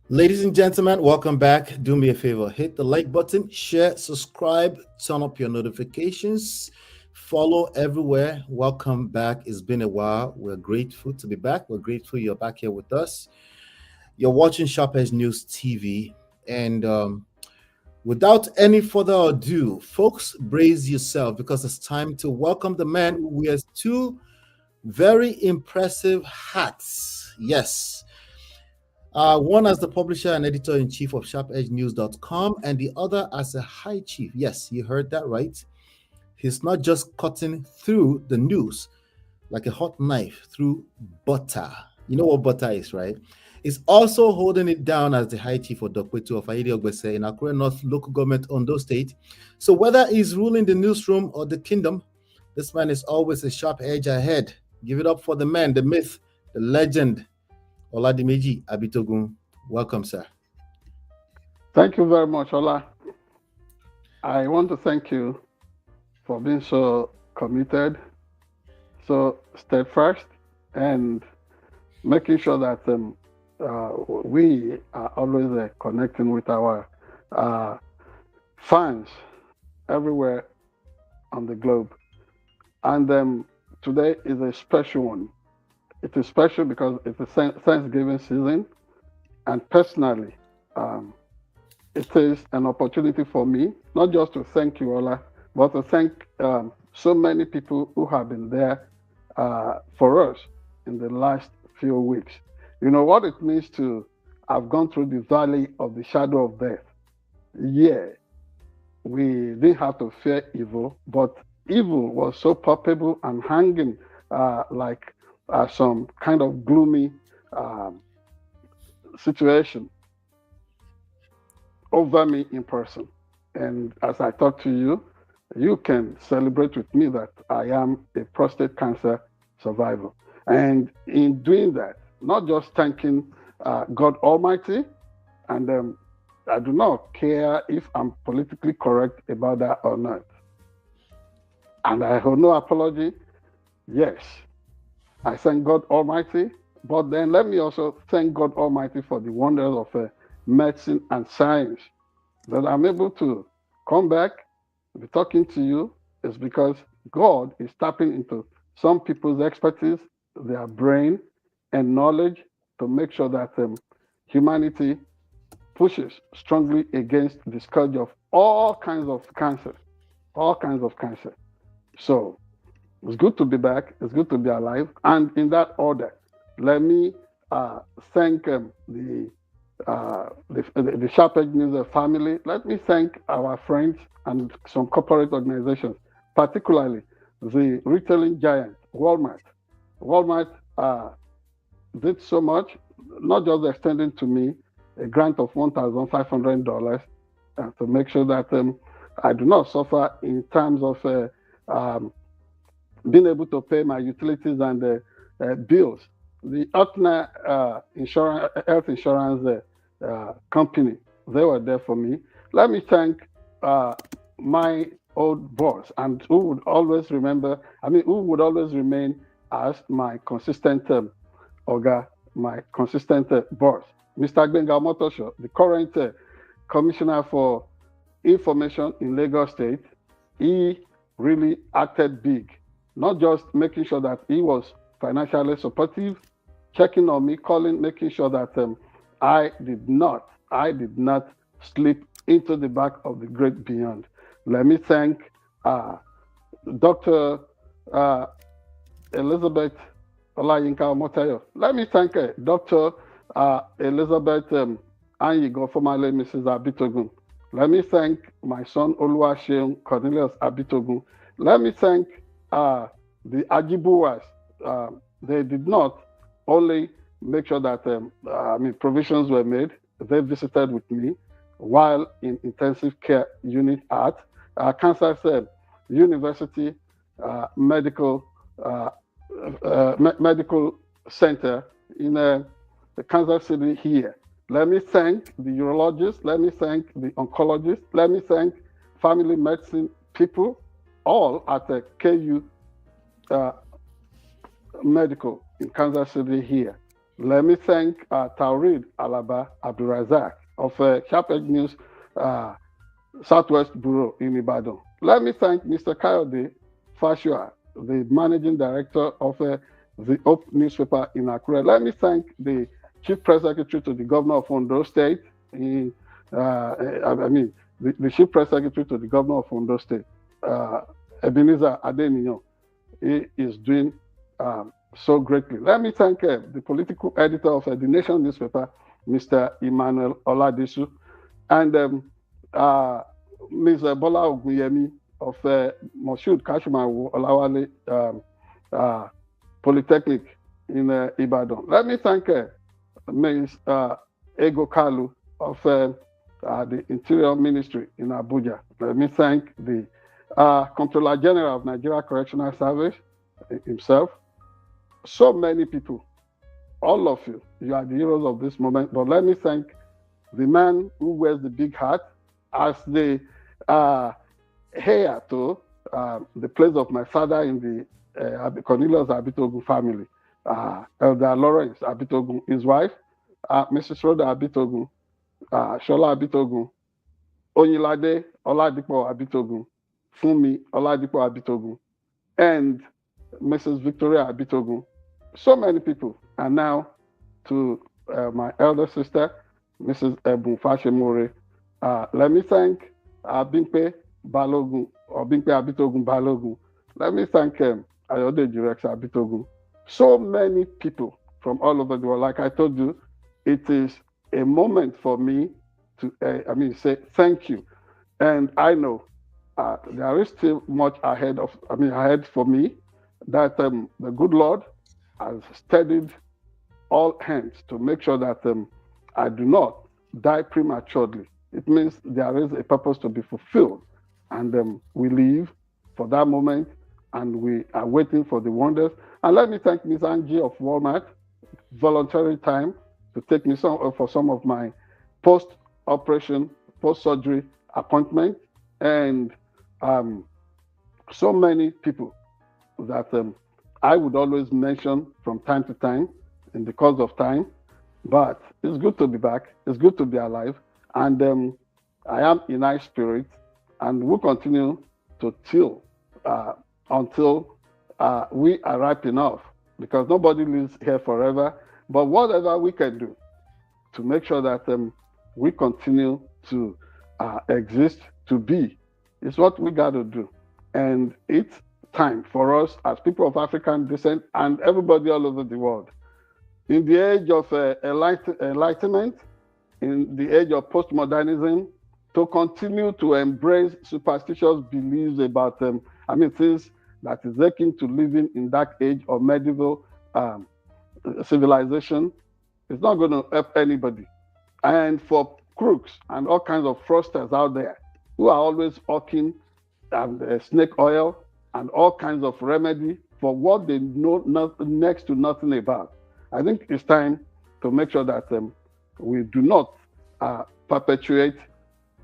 Ladies and gentlemen, welcome back. Do me a favor, hit the like button, share, subscribe, turn up your notifications, follow everywhere. Welcome back. It's been a while. We're grateful to be back. We're grateful you're back here with us. You're watching Sharp Edge News TV. And without any further ado, folks, brace yourself because it's time to welcome the man who wears two very impressive hats. Yes. One as the publisher and editor in chief of SharpEdgeNews.com, and the other as a high chief. Yes, you heard that right. He's not just cutting through the news like a hot knife through butter. You know what butter is, right? He's also holding it down as the high chief of Dokwetu of Aide Ogbese in Akure North local government Ondo State. So whether he's ruling the newsroom or the kingdom, this man is always a sharp edge ahead. Give it up for the man, the myth, the legend, Oladimeji Abitogun. Welcome, sir. Thank you very much, Ola. I want to thank you for being so committed, so steadfast, and making sure that we are always connecting with our fans everywhere on the globe. And today is a special one. It is special because it's a Thanksgiving season, and personally, it is an opportunity for me not just to thank you, Ola, but to thank so many people who have been there for us in the last few weeks. You know what it means to have gone through the valley of the shadow of death. Yeah, we didn't have to fear evil, but evil was so palpable and hanging like some kind of gloomy situation over me in person. And as I talk to you, you can celebrate with me that I am a prostate cancer survivor. And in doing that, not just thanking God Almighty, and I do not care if I'm politically correct about that or not. And I hold no apology. Yes, I thank God Almighty, but then let me also thank God Almighty for the wonders of medicine and science. That I'm able to come back, be talking to you, is because God is tapping into some people's expertise, their brain, and knowledge to make sure that humanity pushes strongly against the scourge of all kinds of cancer, all kinds of cancer. So it's good to be back. It's good to be alive. And in that order, let me thank the Sharp Edge News family. Let me thank our friends and some corporate organizations, particularly the retailing giant, Walmart. Walmart did so much, not just extending to me a grant of $1,500 to make sure that I do not suffer in terms of being able to pay my utilities and bills. The Aetna health insurance company, they were there for me. Let me thank my old boss, and who would always who would always remain as my consistent Oga, my consistent boss, Mr. Gbenga Motosho, the current commissioner for information in Lagos State. He really acted big, not just making sure that he was financially supportive, checking on me, calling, making sure that I did not slip into the back of the great beyond. Let me thank Dr. Elizabeth Olayinka Omotayo. Let me thank Dr. Elizabeth Anyigo, formerly Mrs. Abitogun. Let me thank my son Oluwaseun Cornelius Abitogun. Let me thank the Ajibuwas. They did not only make sure that provisions were made. They visited with me while in intensive care unit at Kansas University Medical Medical Center in Kansas City here. Let me thank the urologists. Let me thank the oncologists. Let me thank family medicine people, all at the KU Medical in Kansas City here. Let me thank Taurid Alaba Abdurazak of SharpEdge News uh, Southwest Bureau in Ibadan. Let me thank Mr. Kayode Fashua, the managing director of the Hope newspaper in Akure. Let me thank the chief press secretary to the governor of Ondo State. In, I mean, the chief press secretary to the governor of Ondo State, uh, Ebenezer Adeniyo. He is doing so greatly. Let me thank the political editor of the Nation newspaper, Mr. Emmanuel Oladisu, and uh, Ms. Bola Ogunyemi of Moshood Kashimawo Olawale uh, Polytechnic in Ibadan. Let me thank Ms. Ego Kalu of the Interior Ministry in Abuja. Let me thank the Comptroller General of Nigeria Correctional Service himself. So many people, all of you, you are the heroes of this moment. But let me thank the man who wears the big hat as the heir to the place of my father in the Cornelius Abitogun family, Elder Lawrence Abitogun, his wife, Mrs. Rhoda Abitogun, Shola Abitogun, Oyinlade Oladipo Abitogun, Funmi Oladipo Abitogun, and Mrs. Victoria Abitogun. So many people. And now to my elder sister, Mrs. Ebun Fashemore. Let me thank Bimpe Balogun, or Bimpe Abitogun Balogun. Let me thank Ayodeji Rex Abitogun. So many people from all over the world. Like I told you, it is a moment for me to, say thank you. And I know there is still much ahead for me, that the good Lord has steadied all hands to make sure that I do not die prematurely. It means there is a purpose to be fulfilled, and we live for that moment, and we are waiting for the wonders. And let me thank Ms. Angie of Walmart, voluntary time to take me for some of my post-operation, post-surgery appointment, and so many people that I would always mention from time to time in the course of time. But it's good to be back. It's good to be alive. And I am in high spirit, and we'll continue to till until we are ripe enough, because nobody lives here forever. But whatever we can do to make sure that we continue to exist, to be, is what we got to do. And it's time for us as people of African descent and everybody all over the world, in the age of enlightenment, in the age of postmodernism, to continue to embrace superstitious beliefs about things that is akin to living in that age of medieval civilization. It's not going to help anybody. And for crooks and all kinds of fraudsters out there who are always hawking snake oil and all kinds of remedy for what they know next to nothing about, I think it's time to make sure that we do not perpetuate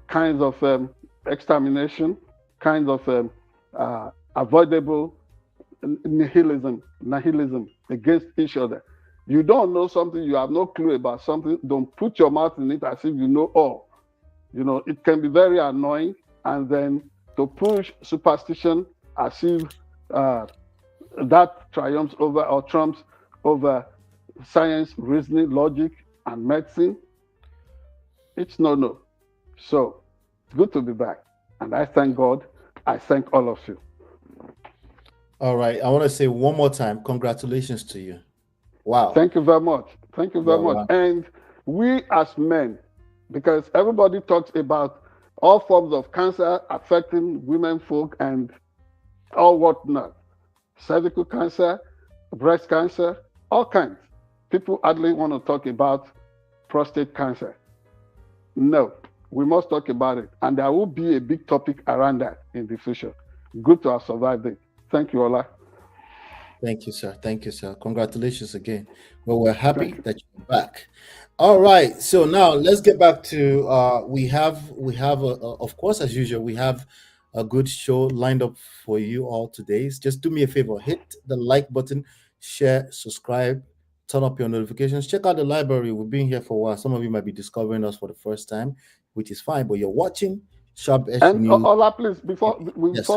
kinds of extermination, kinds of avoidable nihilism against each other. You don't know something, you have no clue about something, don't put your mouth in it as if you know all. You know, it can be very annoying, and then to push superstition as if that triumphs over or trumps over science, reasoning, logic, and medicine, it's no. So it's good to be back. And I thank God. I thank all of you. All right. I want to say one more time, congratulations to you. Wow. Thank you very much. Thank you very much. Wow. And we as men, because everybody talks about all forms of cancer affecting women folk and all whatnot, cervical cancer, breast cancer, all kinds. People hardly want to talk about prostate cancer. No, we must talk about it. And there will be a big topic around that in the future. Good to have survived it. Thank you, Ola. Thank you, sir. Thank you, sir. Congratulations again. Well, we're happy that you're back. All right. So now let's get back to we have of course, as usual, we have a good show lined up for you all today. Just do me a favor, hit the like button, share, subscribe, turn up your notifications. Check out the library. We've been here for a while. Some of you might be discovering us for the first time, which is fine, but you're watching Sharp Edge And News. Ola, please, Yes. before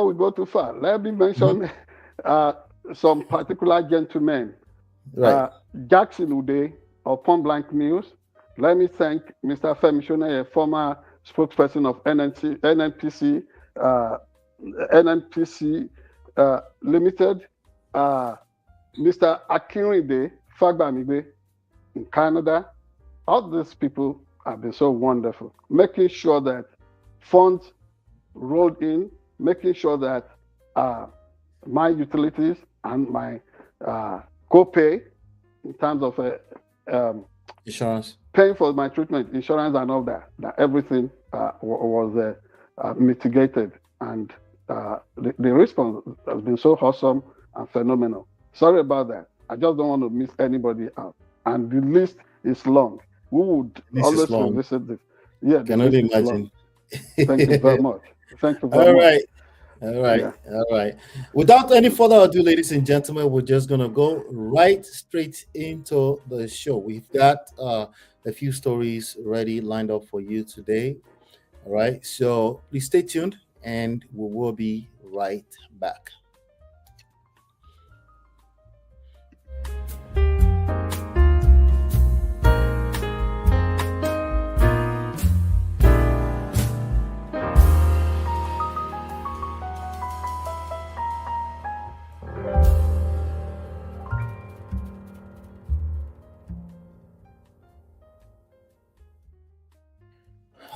we go too far, let me Mhm. mention some particular gentlemen. Right. Jackson Ude of Point Blank News. Let me thank Mr. Femi Shone, a former spokesperson of NNPC Limited. Mr. Akinride Fagbamigbe in Canada. All these people have been so wonderful, making sure that funds rolled in, making sure that my utilities and my co-pay in terms of Insurance. paying for my treatment, insurance and all that everything was mitigated. And the response has been so awesome and phenomenal. Sorry about that. I just don't want to miss anybody out. And the list is long. We would always revisit this. Yeah, Can only imagine. Thank you very much. Thank you very All much. right. All right. Yeah. All right. Without any further ado, ladies and gentlemen, we're just going to go right straight into the show. We've got a few stories ready lined up for you today. All right. So please stay tuned and we will be right back.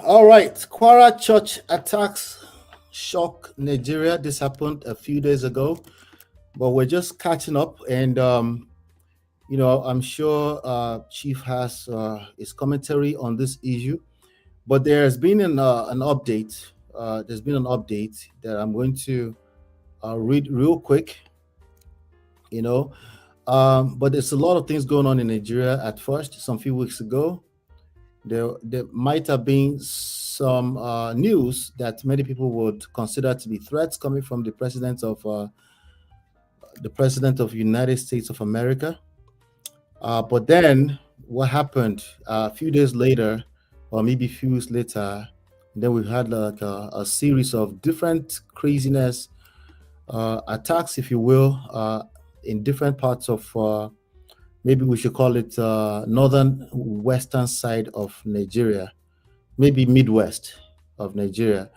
All right, Kwara church attacks shock Nigeria. This happened a few days ago, but we're just catching up. And I'm sure Chief has his commentary on this issue. But there has been an update. There's been an update that I'm going to read real quick. But there's a lot of things going on in Nigeria. At first, some few weeks ago, there might have been some news that many people would consider to be threats coming from the president of United States of America. But then what happened a few days later, or maybe a few weeks later, then we had like a series of different craziness attacks, if you will, in different parts of maybe we should call it northern western side of Nigeria, maybe Midwest of Nigeria.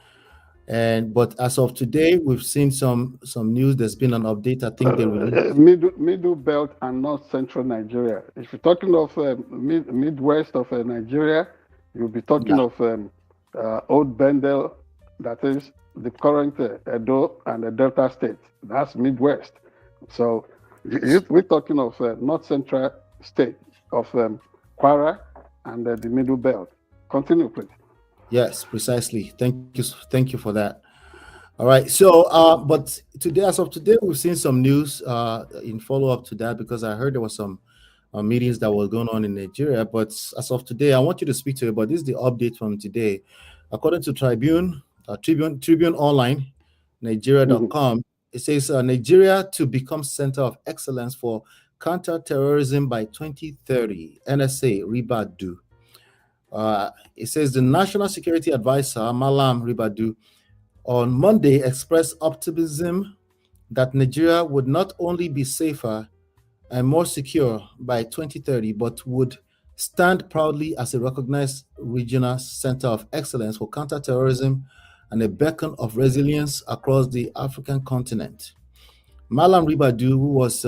But as of today, we've seen some news. There's been an update. I think they released middle belt and north central Nigeria. If you're talking of Midwest of Nigeria, you'll be talking of Old Bendel, that is the current Edo and the Delta State. That's Midwest. So we're talking of north central state of Kwara and the middle belt. Continue, please. Yes, precisely. Thank you for that. All right. So, but today, as of today, we've seen some news in follow up to that because I heard there was some meetings that were going on in Nigeria. But as of today, I want you to speak to it. But this is the update from today, according to Tribune Online, Nigeria.com. It says Nigeria to become center of excellence for counter-terrorism by 2030. NSA Ribadu. It says the National Security Advisor, Malam Ribadu, on Monday expressed optimism that Nigeria would not only be safer and more secure by 2030, but would stand proudly as a recognized regional center of excellence for counterterrorism and a beacon of resilience across the African continent. Malam Ribadu, who was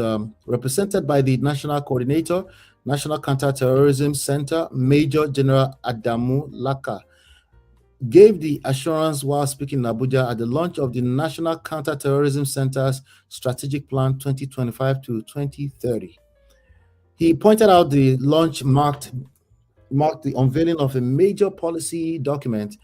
represented by the National Coordinator, National Counterterrorism Center, Major General Adamu Laka, gave the assurance while speaking in Abuja at the launch of the National Counterterrorism Center's Strategic Plan 2025 to 2030. He pointed out the launch marked the unveiling of a major policy document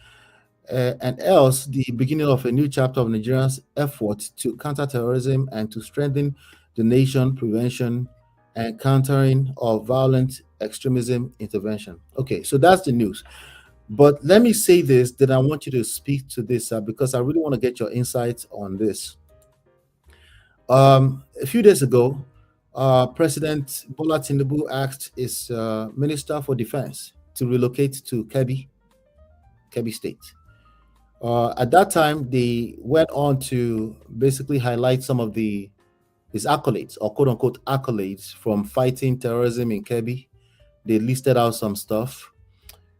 and else the beginning of a new chapter of Nigeria's effort to counter terrorism and to strengthen the nation prevention and countering of violent extremism intervention. Okay, so that's the news. But let me say this, that I want you to speak to this because I really want to get your insights on this. A few days ago, President Bola Tinubu asked his Minister for Defense to relocate to Kebbi State. At that time, they went on to basically highlight some of his accolades, or quote unquote accolades, from fighting terrorism in Kebbi. They listed out some stuff.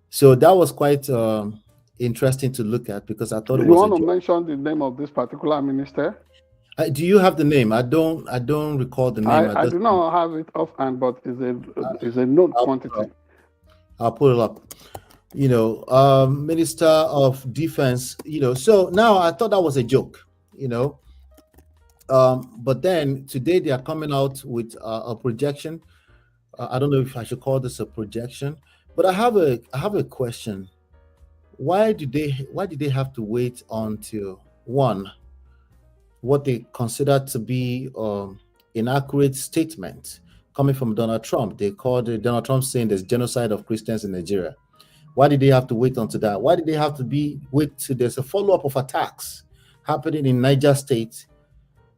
So that was quite interesting to look at because I thought it You was a want to joke. mention the name of this particular minister? Do you have the name? I don't. I don't recall the name at I this do point. not have it offhand, but it's a known I'll, quantity. I'll pull it up. Minister of Defense. So now I thought that was a joke. But then today they are coming out with a projection. I don't know if I should call this a projection, but I have a question. Why did they have to wait until one what they consider to be inaccurate statement coming from Donald Trump? They called it Donald Trump saying there's genocide of Christians in Nigeria. Why did they have to wait until that? Why did they have to wait till there's a follow-up of attacks happening in Niger State,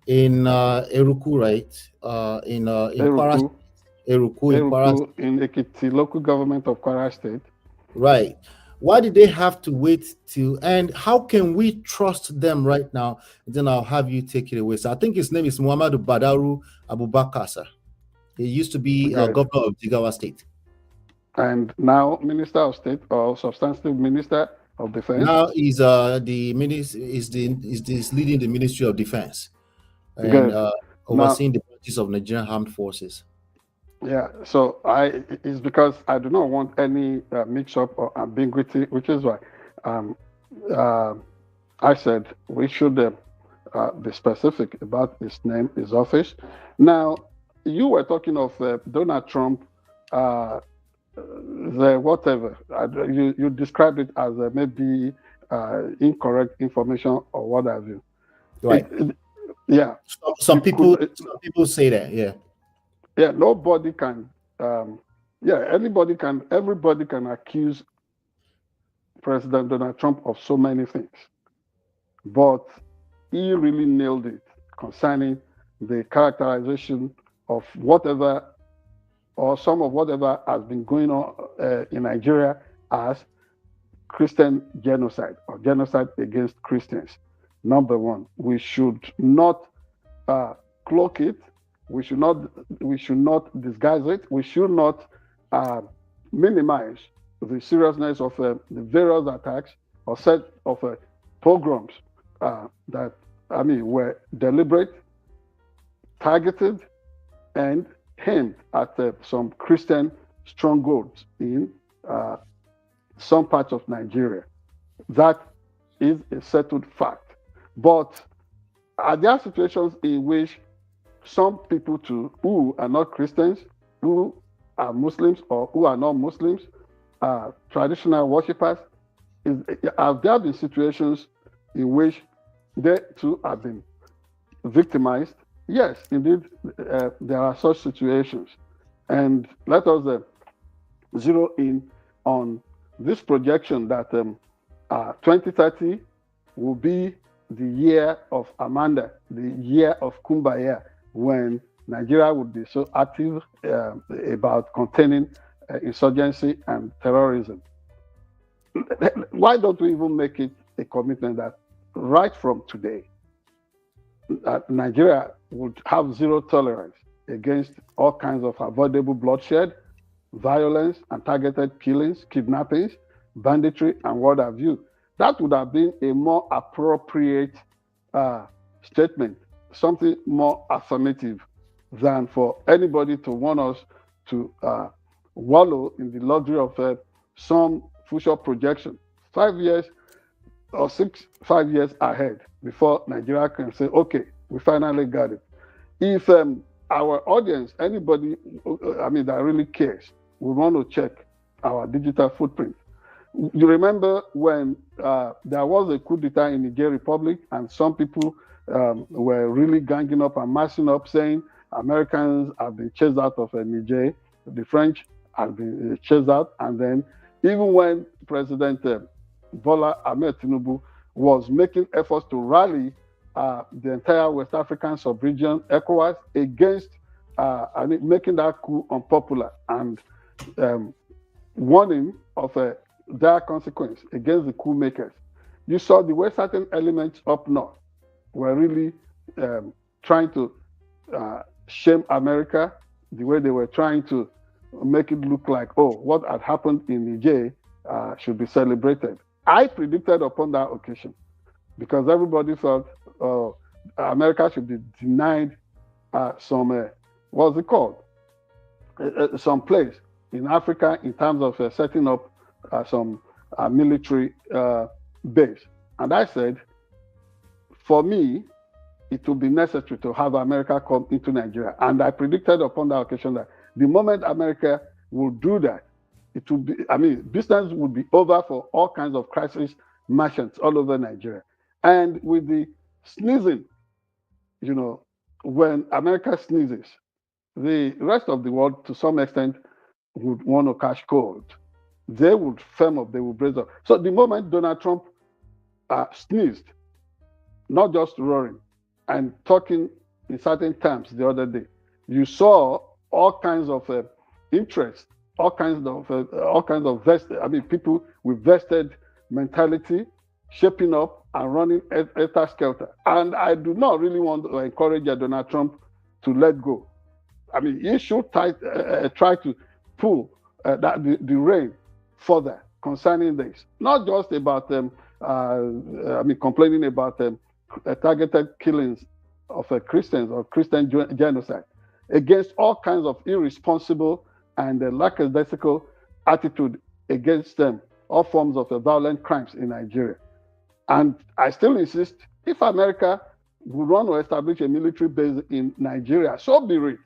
in Eruku, right? In Kwara, Eruku, Eruku in Kwara, Eruku in Ekiti, local government of Kwara State. right? Why did they have to wait and how can we trust them right now? And then I'll have you take it away. So I think his name is Muhammadu Badaru Abubakar, sir. He used to be Good. governor of Jigawa State. And now Minister of State or substantive Minister of Defense. Now he's the minister is leading the Ministry of Defense and Good. overseeing the branches of Nigerian Armed Forces. Yeah, so it's because I do not want any mix-up or ambiguity, which is why I said we should be specific about his name, his office. Now, you were talking of Donald Trump, the whatever. You described it as maybe incorrect information or what have you. Right. Yeah. Some people say that. Yeah. Yeah, nobody can. Everybody can accuse President Donald Trump of so many things, but he really nailed it concerning the characterization of whatever or some of whatever has been going on in Nigeria as Christian genocide or genocide against Christians. Number one, we should not cloak it. We should not disguise it. We should not minimize the seriousness of the various attacks or set of pogroms that were deliberate, targeted, and aimed at some Christian strongholds in some parts of Nigeria. That is a settled fact. But are there situations in which some people too, who are not Christians, who are Muslims or who are not Muslims, traditional worshippers, have there been situations in which they too have been victimized? Yes, indeed, there are such situations. And let us zero in on this projection that 2030 will be the year of Amanda, the year of Kumbaya, when Nigeria would be so active about containing insurgency and terrorism. Why don't we even make it a commitment that right from today, Nigeria would have zero tolerance against all kinds of avoidable bloodshed, violence, and targeted killings, kidnappings, banditry, and what have you? That would have been a more appropriate statement, something more affirmative than for anybody to want us to wallow in the luxury of some future projection 5 years or 5 years ahead before Nigeria can say, okay, we finally got it. If our audience, anybody, that really cares, we want to check our digital footprint. You remember when there was a coup d'etat in Niger Republic and some people were really ganging up and massing up saying Americans have been chased out of Niger, the French have been chased out, and then even when President Bola Ahmed Tinubu was making efforts to rally the entire West African sub-region, ECOWAS, against making that coup unpopular and warning of a dire consequence against the coup makers. You saw the way certain elements up north were really trying to shame America, the way they were trying to make it look like, oh, what had happened in Niger should be celebrated. I predicted upon that occasion because everybody thought America should be denied some, what's it called? Some place in Africa in terms of setting up some military base. And I said, for me, it will be necessary to have America come into Nigeria. And I predicted upon that occasion that the moment America will do that, it will be, business would be over for all kinds of crisis merchants all over Nigeria. And with the sneezing, when America sneezes, the rest of the world, to some extent, would want to catch cold. They would firm up, they would brace up. So the moment Donald Trump sneezed, not just roaring and talking in certain terms the other day, you saw all kinds of interest, all kinds of vested, people with vested mentality shaping up and running helter-skelter. And I do not really want to encourage Donald Trump to let go. He should try to pull the rein further concerning this. Not just about complaining about targeted killings of Christians or Christian genocide against all kinds of irresponsible and lackadaisical attitude against them, all forms of violent crimes in Nigeria. And I still insist, if America would want to establish a military base in Nigeria, so be it.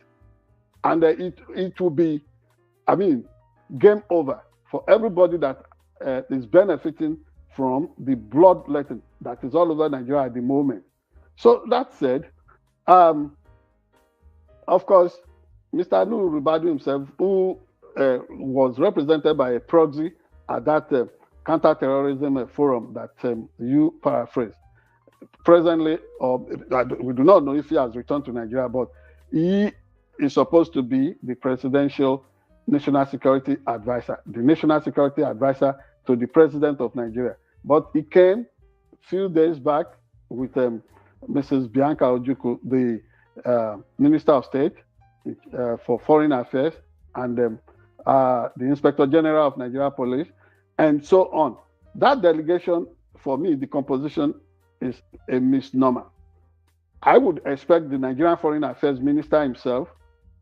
And it will be, game over for everybody that is benefiting from the bloodletting that is all over Nigeria at the moment. So that said, of course, Mr. Nuhu Ribadu himself, who was represented by a proxy at that counter-terrorism forum that you paraphrased, presently, we do not know if he has returned to Nigeria, but he is supposed to be the presidential national security advisor, the national security advisor to the president of Nigeria. But he came a few days back with Mrs. Bianca Ojukwu, the Minister of State for Foreign Affairs, and the Inspector General of Nigeria Police, and so on. That delegation, for me, the composition is a misnomer. I would expect the Nigerian Foreign Affairs Minister himself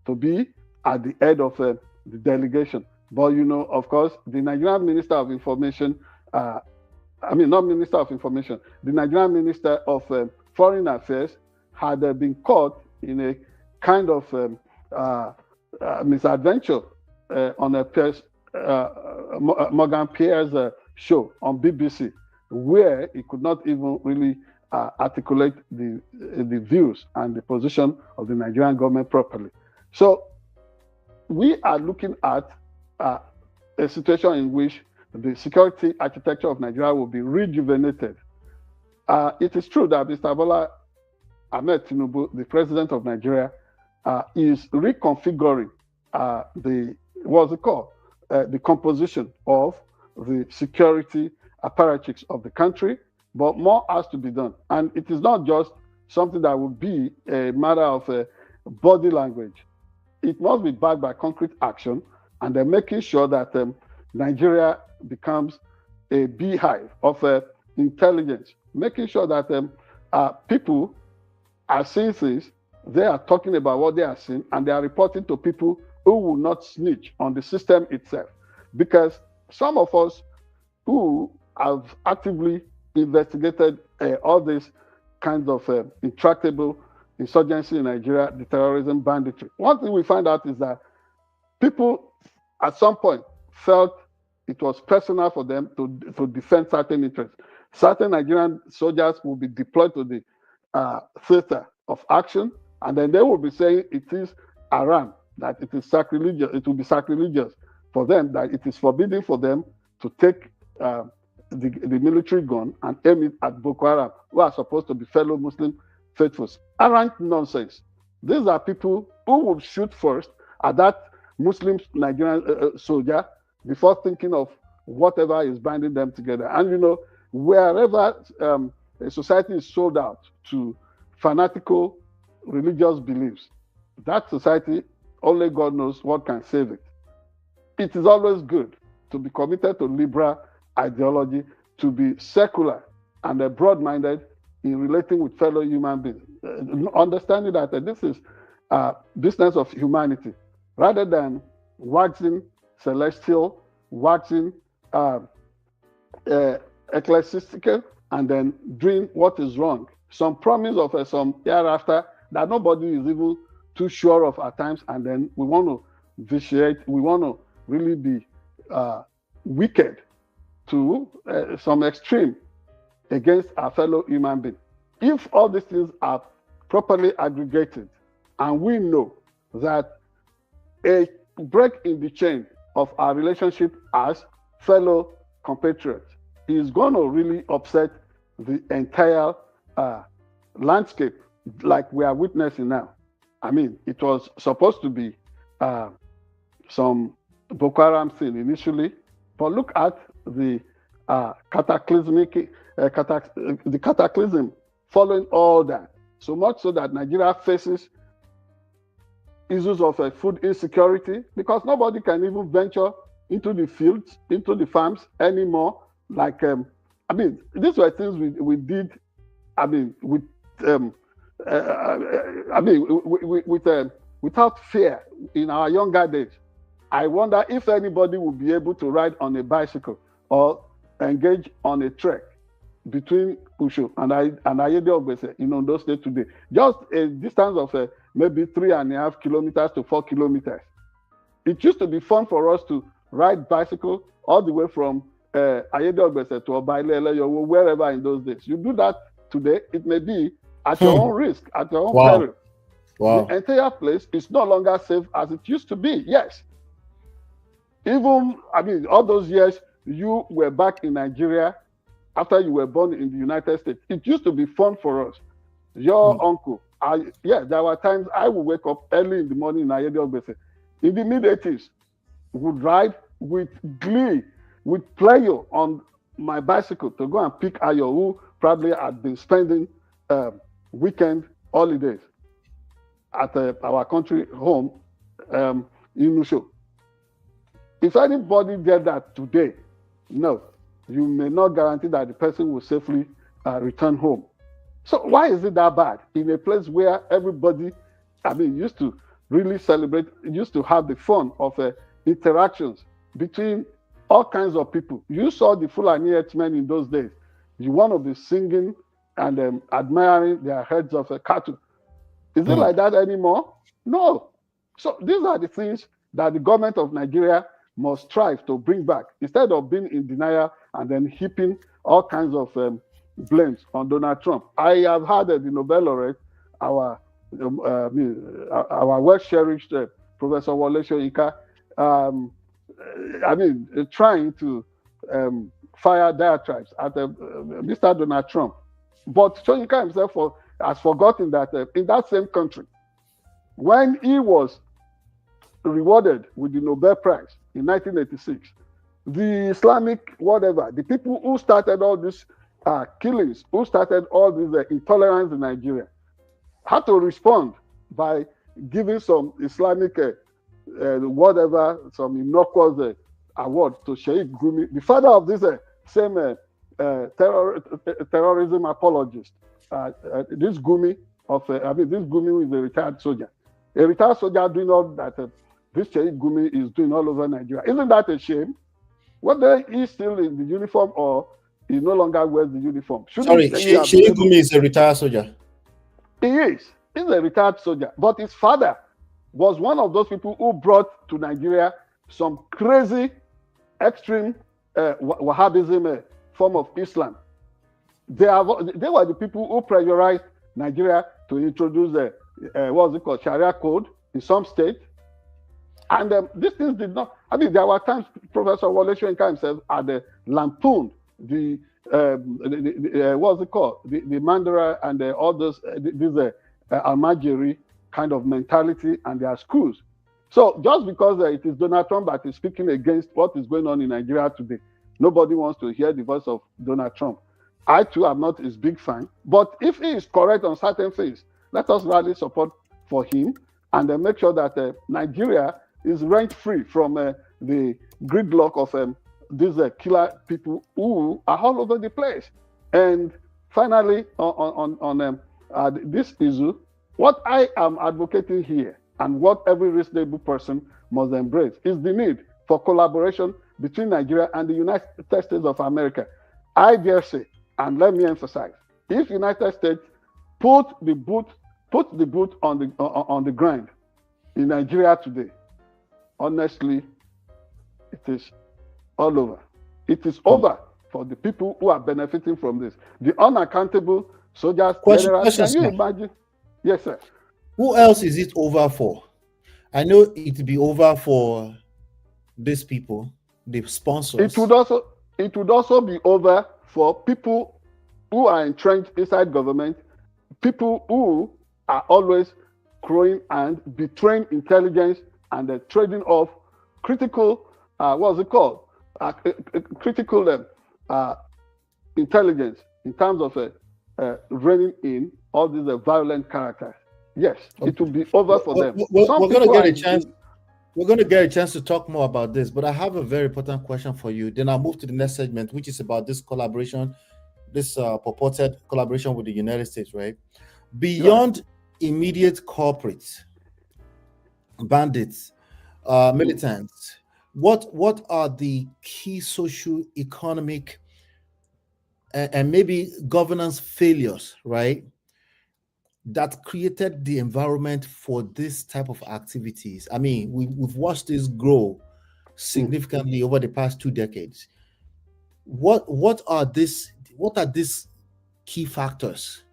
to be at the head of the delegation. But, of course, the Nigerian Minister of Information, not Minister of Information, the Nigerian Minister of Foreign Affairs had been caught in a kind of misadventure on Morgan Pierre's show on BBC, where he could not even really articulate the views and the position of the Nigerian government properly. So we are looking at a situation in which the security architecture of Nigeria will be rejuvenated. It is true that Mr. Bola Ahmed Tinubu, the president of Nigeria, is reconfiguring the composition of the security apparatus of the country, but more has to be done. And it is not just something that would be a matter of body language. It must be backed by concrete action, and then making sure that Nigeria becomes a beehive of intelligence, making sure that people are seeing things, they are talking about what they are seeing, and they are reporting to people who will not snitch on the system itself. Because some of us who have actively investigated all these kinds of intractable insurgency in Nigeria, the terrorism, banditry, one thing we find out is that people at some point felt it was personal for them to defend certain interests. Certain Nigerian soldiers will be deployed to the theater of action, and then they will be saying it is haram, that it is sacrilegious, it will be sacrilegious for them, that it is forbidden for them to take the military gun and aim it at Boko Haram, who are supposed to be fellow Muslim faithfuls. Arrant nonsense. These are people who would shoot first at that Muslim Nigerian soldier before thinking of whatever is binding them together. And you know, wherever a society is sold out to fanatical religious beliefs, that society, only God knows what can save it. It is always good to be committed to liberal ideology, to be secular and broad-minded in relating with fellow human beings, understanding that this is business of humanity, rather than waxing celestial, waxing ecclesiastical, and then doing what is wrong. Some promise of some hereafter that nobody is even too sure of at times, and then we want to vitiate, we want to really be wicked to some extreme against our fellow human being. If all these things are properly aggregated, and we know that a break in the chain of our relationship as fellow compatriots is going to really upset the entire landscape like we are witnessing now. I mean, it was supposed to be some Boko Haram thing initially, but look at the cataclysm following all that. So much so that Nigeria faces issues of food insecurity, because nobody can even venture into the fields, into the farms anymore. Like, I mean, these were things we did. I mean, with without fear in our younger days. I wonder if anybody will be able to ride on a bicycle or engage on a trek between Usho and Ayede Ogbese in Ondo State today. Just a distance of maybe 3.5 kilometers to 4 kilometers. It used to be fun for us to ride bicycle all the way from Ayede Ogbese to Obaile, or wherever in those days. You do that today, it may be at your own risk, at your own peril. Wow. The entire place is no longer safe as it used to be. Yes. Even, I mean, all those years you were back in Nigeria after you were born in the United States, it used to be fun for us. Your uncle, there were times I would wake up early in the morning in Ayede Ogbese. In the mid-80s, would ride with glee, with pleasure on my bicycle to go and pick Ayo, who probably had been spending weekend holidays at our country home in Usho. If anybody did that today, no, you may not guarantee that the person will safely return home. So why is it that bad in a place where everybody, I mean, used to really celebrate, used to have the fun of interactions between all kinds of people? You saw the Fulani herdsmen in those days. You want to be singing and admiring their heads of cattle. Is it like that anymore? No. So these are the things that the government of Nigeria must strive to bring back, instead of being in denial and then heaping all kinds of blames on Donald Trump. I have had the Nobel laureate, our well-cherished Professor Wole Soyinka, trying to fire diatribes at Mr. Donald Trump. But Soyinka himself has forgotten that in that same country, when he was rewarded with the Nobel Prize in 1986, the Islamic whatever, the people who started all these killings, who started all this intolerance in Nigeria, had to respond by giving some Islamic whatever, some innocuous award to Sheikh Gumi, the father of this same terrorism apologist. This Gumi this Gumi is a retired soldier. A retired soldier doing all that this Sheikh Gumi is doing all over Nigeria. Isn't that a shame? Whether he's still in the uniform or he no longer wears the uniform. Sorry, Sheikh Gumi is a retired soldier. He is. He's a retired soldier. But his father was one of those people who brought to Nigeria some crazy, extreme Wahhabism form of Islam. They were the people who pressurized Nigeria to introduce what's it called, Sharia code in some states. And these things did not, I mean, there were times Professor Wole Soyinka himself had lampooned the what's it called, the Mandara and all those, these Almajiri kind of mentality and their schools. So just because it is Donald Trump that is speaking against what is going on in Nigeria today, nobody wants to hear the voice of Donald Trump. I too am not his big fan, but if he is correct on certain things, let us rally support for him and then make sure that Nigeria is rent-free from the gridlock of these killer people who are all over the place. And finally, on this issue, what I am advocating here and what every reasonable person must embrace is the need for collaboration between Nigeria and the United States of America. I dare say, and let me emphasize, if United States put the boot on the ground in Nigeria today, honestly, it is all over. It is over for the people who are benefiting from this. The unaccountable soldiers, generals, can you imagine? Yes, sir. Who else is it over for? I know it'd be over for these people, the sponsors. It would also be over for people who are entrenched inside government, people who are always crowing and betraying intelligence and trading off critical, critical intelligence in terms of reining in all these violent characters. Yes, it will be over for them. We're going to get a chance. We're going to get a chance to talk more about this, but I have a very important question for you. Then I'll move to the next segment, which is about this collaboration, this purported collaboration with the United States, right? Beyond immediate corporates, bandits, militants, what are the key social, economic, and maybe governance failures, right, that created the environment for this type of activities? I mean, we've watched this grow significantly over the past 2 decades. What are these key factors?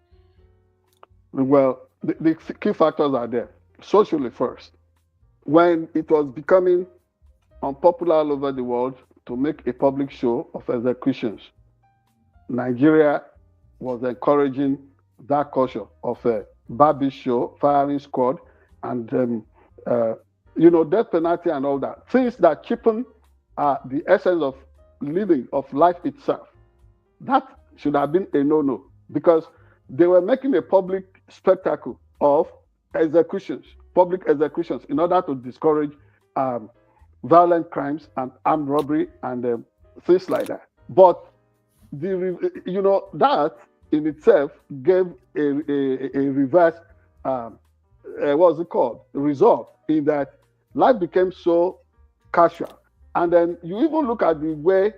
Well, the key factors are there. Socially first, when it was becoming unpopular all over the world to make a public show of executions, Nigeria was encouraging that culture of a Barbie show, firing squad, and death penalty and all that. Things that cheapen the essence of living, of life itself. That should have been a no-no, because they were making a public spectacle of executions, public executions, in order to discourage violent crimes and armed robbery and things like that. But that in itself gave a reverse, result, in that life became so casual. And then you even look at the way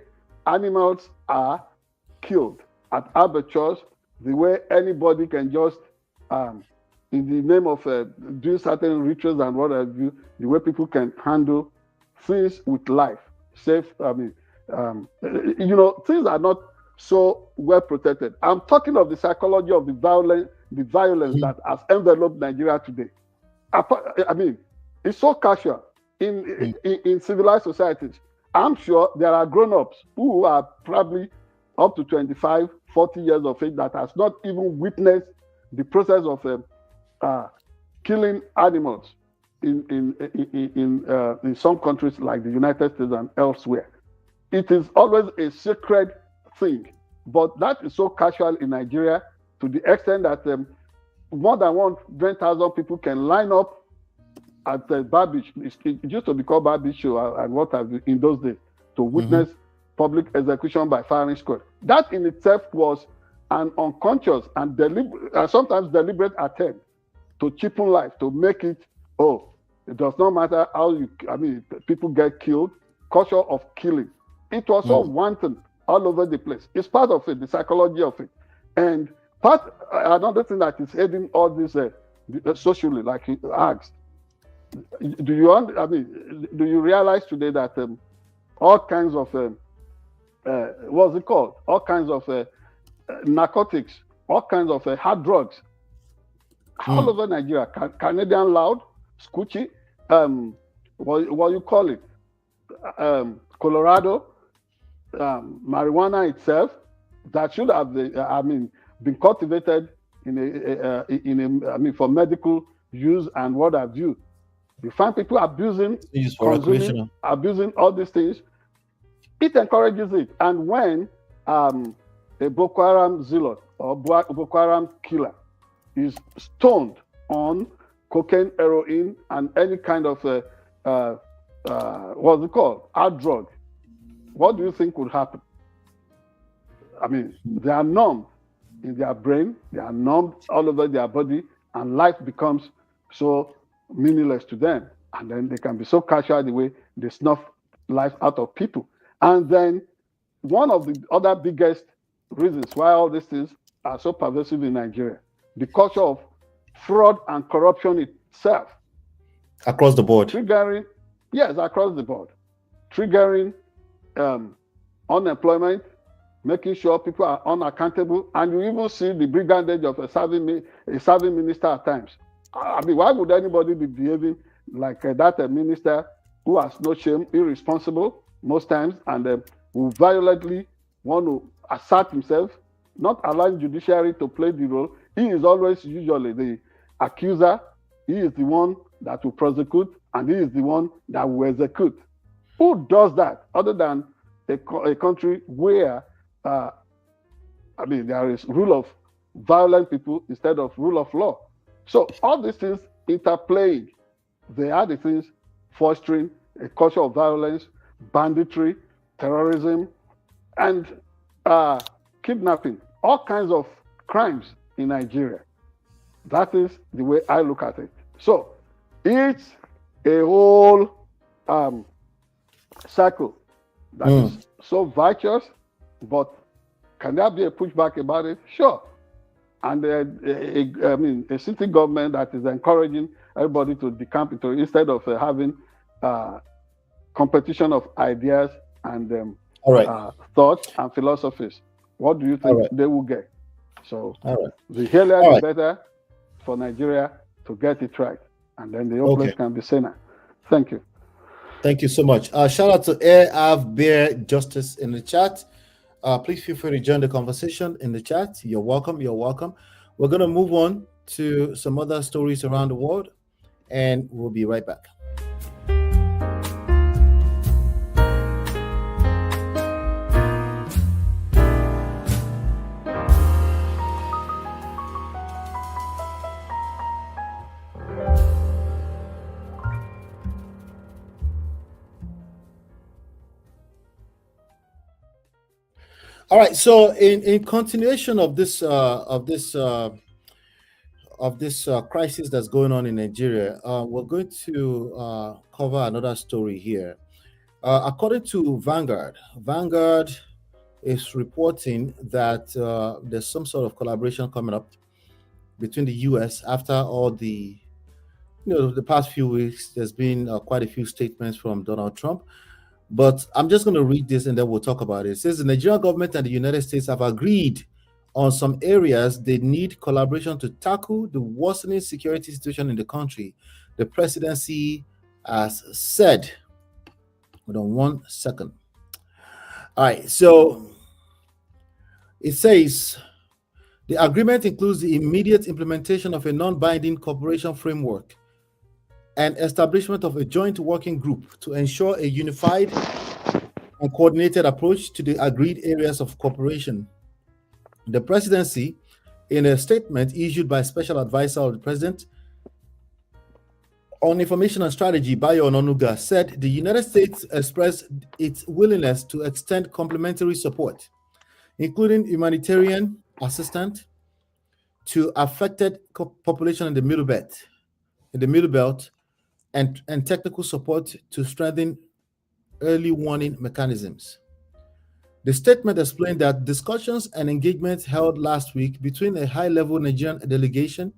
animals are killed at abattoirs, the way anybody can just, in the name of doing certain rituals and what have you, the way people can handle things with life. Things are not so well protected. I'm talking of the psychology of the violence that has enveloped Nigeria today. I mean, it's so casual in civilized societies. I'm sure there are grown-ups who are probably up to 25, 40 years of age that has not even witnessed the process of killing animals in some countries like the United States and elsewhere. It is always a sacred thing, but that is so casual in Nigeria to the extent that more than 100,000 people can line up at the Barbie. It used to be called Barbie show and what have you in those days, to witness public execution by firing squad. That in itself was an unconscious and sometimes deliberate attempt to cheapen life, to make it, it does not matter how people get killed, culture of killing. It was so wanton all over the place. It's part of it, the psychology of it. And another thing that is aiding all this socially, like you asked, do you realize today that all kinds of all kinds of narcotics, all kinds of hard drugs, all over Nigeria, Canadian Loud, Scoochie, what you call it, Colorado, marijuana itself, that should have been cultivated for medical use, and what have you. You find people abusing, consuming, abusing all these things. It encourages it. And when a Boko Haram zealot or Boko Haram killer is stoned on cocaine, heroin, and any kind of what's it called? Hard drug. What do you think would happen? I mean, they are numb in their brain, they are numb all over their body, and life becomes so meaningless to them. And then they can be so casual the way they snuff life out of people. And then one of the other biggest reasons why all these things are so pervasive in Nigeria, the culture of fraud and corruption itself. Across the board. Triggering, yes, across the board. Triggering unemployment, making sure people are unaccountable, and you even see the brigandage of a serving minister at times. I mean, why would anybody be behaving like that minister who has no shame, irresponsible most times, and who violently want to assert himself, not allowing judiciary to play the role? He is always usually the accuser. He is the one that will prosecute, and he is the one that will execute. Who does that other than a country where there is rule of violent people instead of rule of law? So all these things interplaying, they are the things fostering a culture of violence, banditry, terrorism, and kidnapping, all kinds of crimes in Nigeria. That is the way I look at it. So it's a whole cycle that is so virtuous, but can there be a pushback about it? Sure. And a city government that is encouraging everybody to decamp into, instead of having competition of ideas and thoughts and philosophies. What do you think they will get? So the earlier the better for Nigeria to get it right, and then the whole place can be saner. Thank you. Thank you so much. Shout out to Air Av Bear Justice in the chat. Please feel free to join the conversation in the chat. You're welcome. You're welcome. We're going to move on to some other stories around the world, and we'll be right back. All right. So, in continuation of this crisis that's going on in Nigeria, we're going to cover another story here. According to Vanguard is reporting that there's some sort of collaboration coming up between the U.S. after all the past few weeks. There's been quite a few statements from Donald Trump. But I'm just going to read this and then we'll talk about it. It says the Nigerian government and the United States have agreed on some areas they need collaboration to tackle the worsening security situation in the country. The presidency has said. Hold on 1 second. All right. So it says the agreement includes the immediate implementation of a non-binding cooperation framework and establishment of a joint working group to ensure a unified and coordinated approach to the agreed areas of cooperation. The presidency, in a statement issued by Special Advisor of the President on Information and Strategy, Bayo Ononuga, said the United States expressed its willingness to extend complementary support, including humanitarian assistance to affected population in the Middle Belt, and technical support to strengthen early warning mechanisms. The statement explained that discussions and engagements held last week between a high-level Nigerian delegation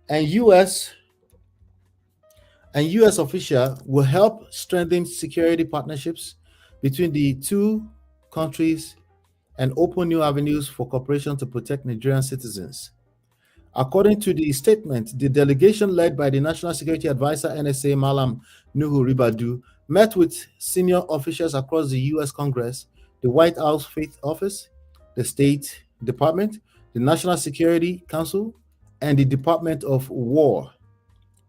and U.S. officials will help strengthen security partnerships between the two countries and open new avenues for cooperation to protect Nigerian citizens. According to the statement, the delegation led by the National Security Advisor, NSA, Malam Nuhu Ribadu, met with senior officials across the U.S. Congress, the White House Faith Office, the State Department, the National Security Council, and the Department of War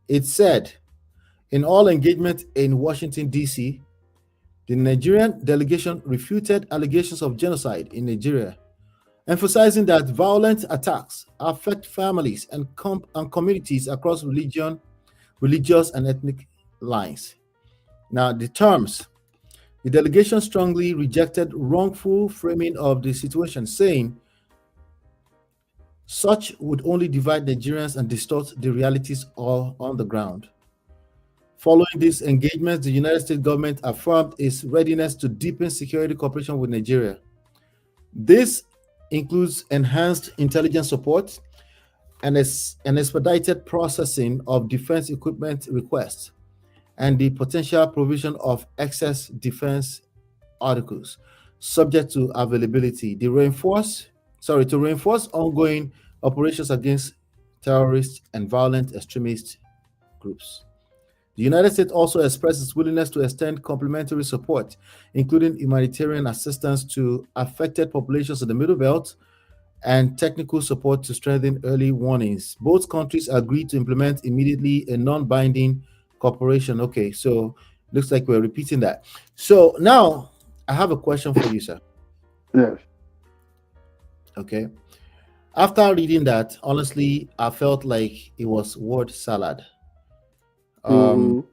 It said, in all engagement in Washington, D.C., the Nigerian delegation refuted allegations of genocide in Nigeria, emphasizing that violent attacks affect families and communities across religious, and ethnic lines. Now, the terms. The delegation strongly rejected wrongful framing of the situation, saying such would only divide Nigerians and distort the realities all on the ground. Following these engagements, the United States government affirmed its readiness to deepen security cooperation with Nigeria. This includes enhanced intelligence support and an expedited processing of defense equipment requests and the potential provision of excess defense articles subject to availability. To reinforce ongoing operations against terrorists and violent extremist groups. The United States also expressed its willingness to extend complementary support, including humanitarian assistance to affected populations in the Middle Belt and technical support to strengthen early warnings. Both countries agreed to implement immediately a non-binding cooperation. Okay, so looks like we're repeating that. So now I have a question for you, sir. Yes. Okay. After reading that, honestly, I felt like it was word salad. Mhm.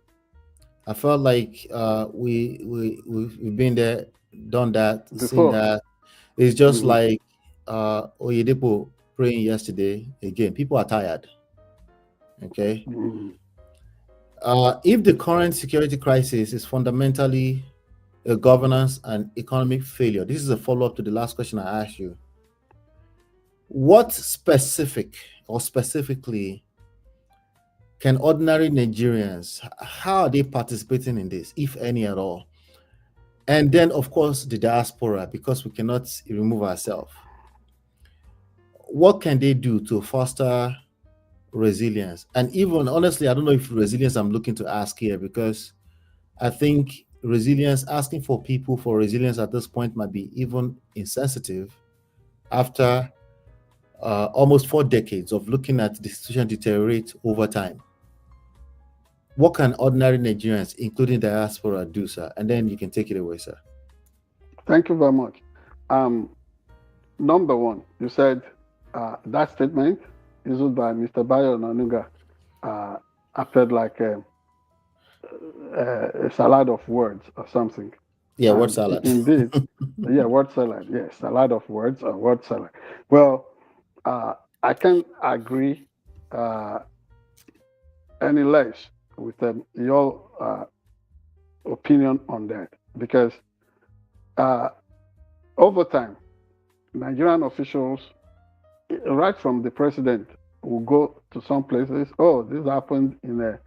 I felt like we've been there, done that, seen Before. that. It's just Mhm. like Oyedepo praying yesterday. Again, people are tired. Okay. Mhm. If the current security crisis is fundamentally a governance and economic failure, this is a follow-up to the last question I asked you. What specifically can ordinary Nigerians, how are they participating in this, if any at all? And then, of course, the diaspora, because we cannot remove ourselves. What can they do to foster resilience? And even, honestly, I don't know if resilience I'm looking to ask here, because I think resilience, asking for people for resilience at this point might be even insensitive after almost 4 decades of looking at the situation deteriorate over time. What can ordinary Nigerians, including diaspora, do, sir? And then you can take it away, sir. Thank you very much. Number one, you said that statement issued by Mr. Bayo Nanuga appeared like a salad of words or something. Yeah, word salad. Indeed, yeah, word salad. Yes, salad of words or word salad. Well, I can agree any less with your opinion on that, because over time, Nigerian officials, right from the president, will go to some places. Oh, this happened in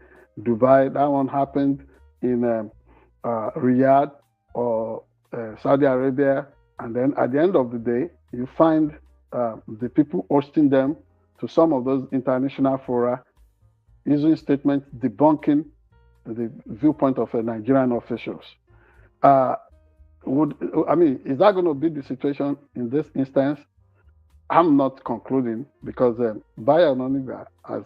Dubai. That one happened in Riyadh or Saudi Arabia. And then at the end of the day, you find the people hosting them to some of those international fora issuing statements debunking the viewpoint of Nigerian officials. Is that going to be the situation in this instance? I'm not concluding, because Bayo Noniga, as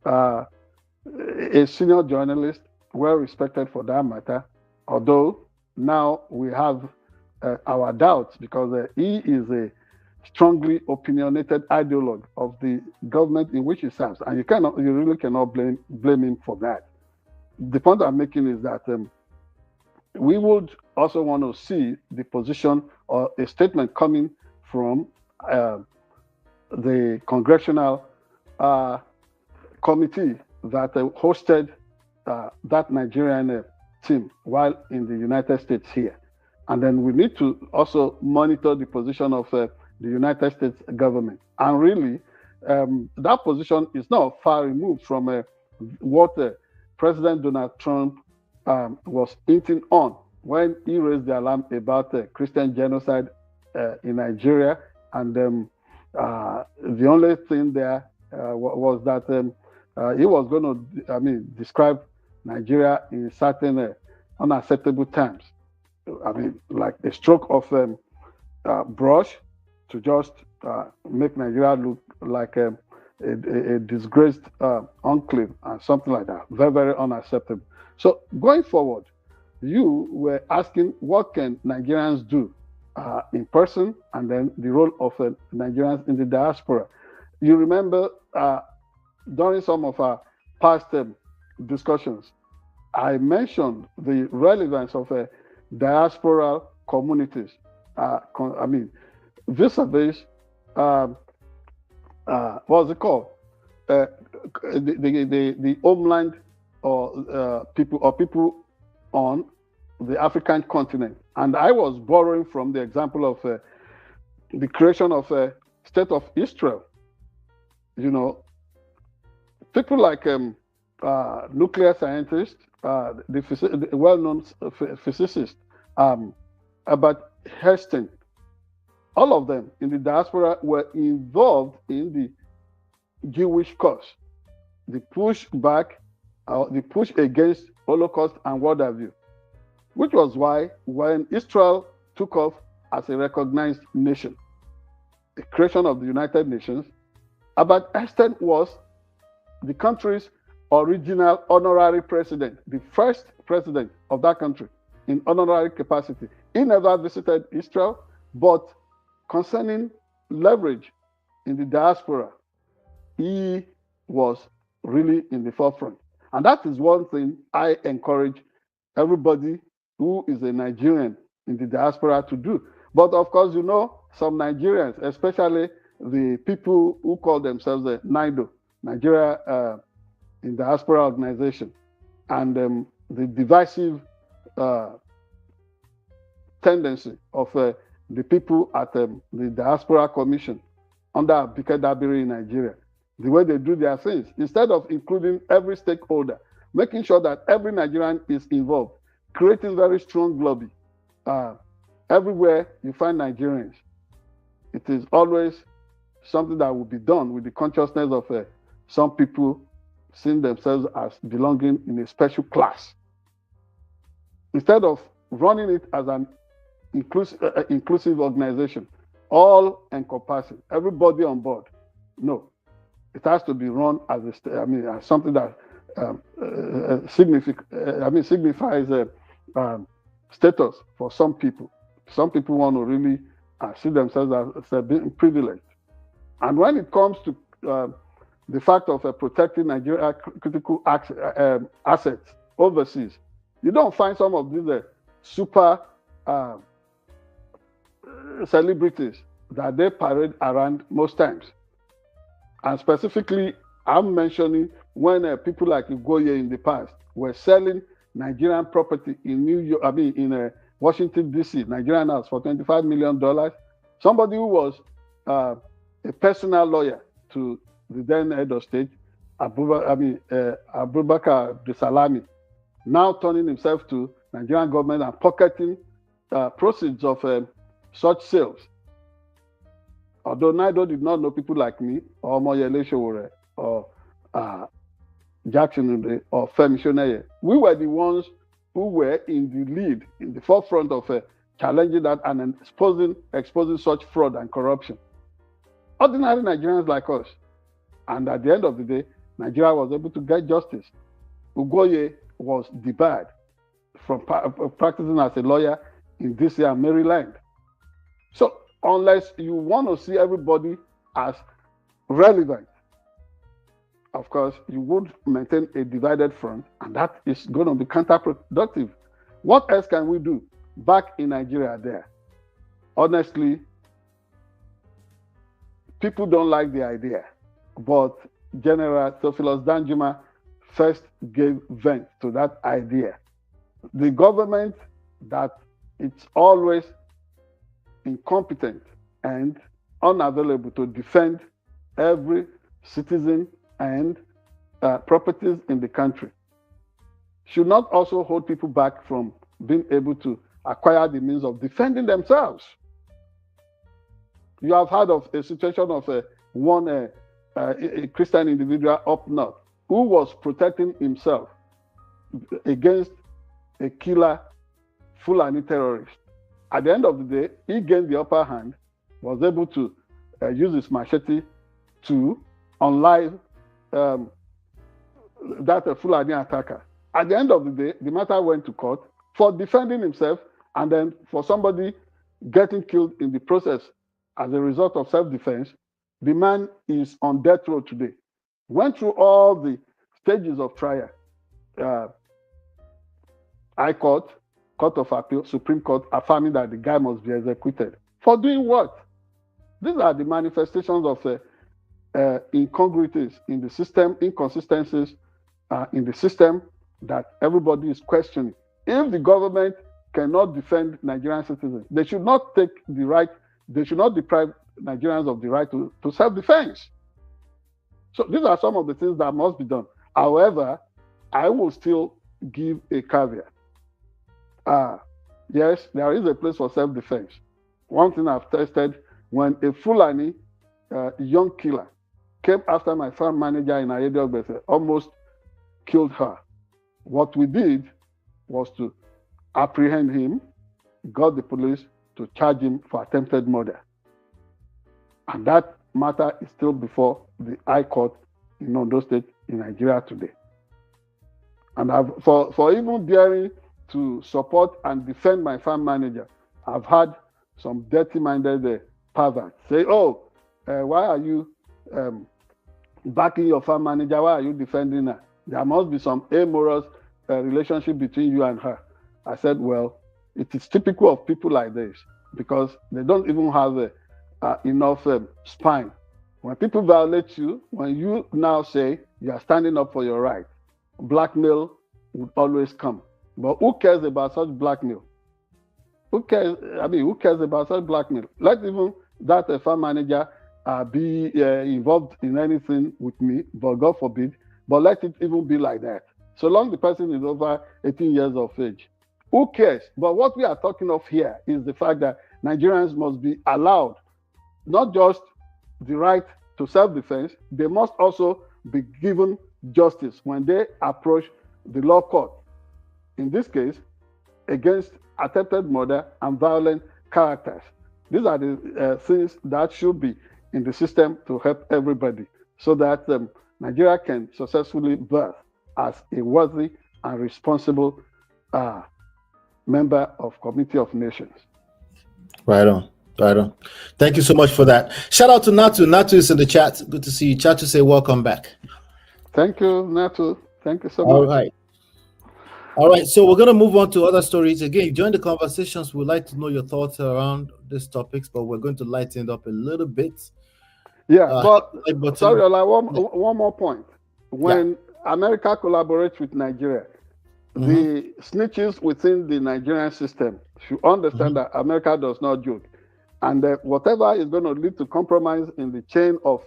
a senior journalist, well respected for that matter, although now we have our doubts, because he is a strongly opinionated ideologue of the government in which he serves, and you really cannot blame him for that. The point I'm making is that we would also want to see the position or a statement coming from the congressional committee that hosted that Nigerian team while in the United States here. And then we need to also monitor the position of the United States government. And really, that position is not far removed from what President Donald Trump was hinting on when he raised the alarm about Christian genocide in Nigeria. And the only thing there was that he was going to, describe Nigeria in certain unacceptable terms. Like a stroke of brush to just make Nigeria look like a disgraced enclave and something like that. Very, very unacceptable. So going forward, you were asking what can Nigerians do in person, and then the role of Nigerians in the diaspora. You remember during some of our past discussions, I mentioned the relevance of diasporal communities. Vis-a-vis, what's it called? The homeland or people on the African continent. And I was borrowing from the example of the creation of a state of Israel. You know, people like nuclear scientists, the well-known physicist, Albert Einstein, all of them in the diaspora were involved in the Jewish cause, the push back, the push against Holocaust and what have you, which was why when Israel took off as a recognized nation, the creation of the United Nations, Albert Einstein was the country's original honorary president, the first president of that country in honorary capacity. He never visited Israel, but concerning leverage in the diaspora, he was really in the forefront. And that is one thing I encourage everybody who is a Nigerian in the diaspora to do. But of course, you know, some Nigerians, especially the people who call themselves the NIDO, Nigeria in Diaspora Organization, and the divisive tendency of the people at the Diaspora Commission under Abike Dabiri in Nigeria, the way they do their things, instead of including every stakeholder, making sure that every Nigerian is involved, creating very strong lobby. Everywhere you find Nigerians, it is always something that will be done with the consciousness of some people seeing themselves as belonging in a special class. Instead of running it as an inclusive organization, all encompassing, everybody on board. No, it has to be run as as something that signifies status for some people. Some people want to really see themselves as being privileged. And when it comes to the fact of protecting Nigeria critical assets overseas, you don't find some of these super celebrities that they parade around most times. And specifically, I'm mentioning when people like Ugoye in the past were selling Nigerian property in in Washington, D.C., Nigerian house for $25 million. Somebody who was a personal lawyer to the then head of state, Abubakar Abdulsalami, now turning himself to Nigerian government and pocketing proceeds of such sales. Although Naido did not know people like me, or Moyele Showore, or Jackson, or Femi Shoneye, we were the ones who were in the lead, in the forefront of challenging that and exposing such fraud and corruption. Ordinary Nigerians like us. And at the end of the day, Nigeria was able to get justice. Ugoye was debarred from practicing as a lawyer in DC and Maryland. So unless you want to see everybody as relevant, of course, you would maintain a divided front, and that is going to be counterproductive. What else can we do back in Nigeria there? Honestly, people don't like the idea, but General Theophilus Danjuma first gave vent to that idea. The government that it's always incompetent and unavailable to defend every citizen and properties in the country should not also hold people back from being able to acquire the means of defending themselves. You have heard of a situation of one Christian individual up north who was protecting himself against a killer Fulani terrorist. At the end of the day, he gained the upper hand, was able to use his machete to on live that a Fulani attacker. At the end of the day, the matter went to court for defending himself and then for somebody getting killed in the process as a result of self-defense. The man is on death row today. Went through all the stages of trial. High Court, Court of Appeal, Supreme Court, affirming that the guy must be executed. For doing what? These are the manifestations of incongruities in the system, inconsistencies in the system that everybody is questioning. If the government cannot defend Nigerian citizens, they should not take the right, they should not deprive Nigerians of the right to self-defense. So these are some of the things that must be done. However, I will still give a caveat. Yes, there is a place for self-defense. One thing I've tested, when a Fulani young killer came after my farm manager in Ayediogbese, almost killed her. What we did was to apprehend him, got the police to charge him for attempted murder. And that matter is still before the High Court in Ondo State in Nigeria today. And for even daring to support and defend my farm manager, I've had some dirty-minded perverts say, why are you backing your farm manager? Why are you defending her? There must be some amoral relationship between you and her. I said, well, it is typical of people like this because they don't even have enough spine. When people violate you, when you now say you are standing up for your right, blackmail would always come. But who cares about such blackmail? Who cares? I mean, who cares about such blackmail? Let even that farm manager be involved in anything with me, but God forbid, but let it even be like that. So long the person is over 18 years of age. Who cares? But what we are talking of here is the fact that Nigerians must be allowed not just the right to self-defense, they must also be given justice when they approach the law court. In this case, against attempted murder and violent characters. These are the things that should be in the system to help everybody so that Nigeria can successfully birth as a worthy and responsible member of Committee of Nations. Right on. Right on. Thank you so much for that. Shout out to Natu. Natu is in the chat. Good to see you. Chat to say welcome back. Thank you, Natu. Thank you so much. All right. All right. So we're going to move on to other stories. Again, join the conversations. We'd like to know your thoughts around these topics, but we're going to lighten it up a little bit. Yeah, but sorry, Ola, one more point. When America collaborates with Nigeria, the snitches within the Nigerian system should understand that America does not joke. And whatever is going to lead to compromise in the chain of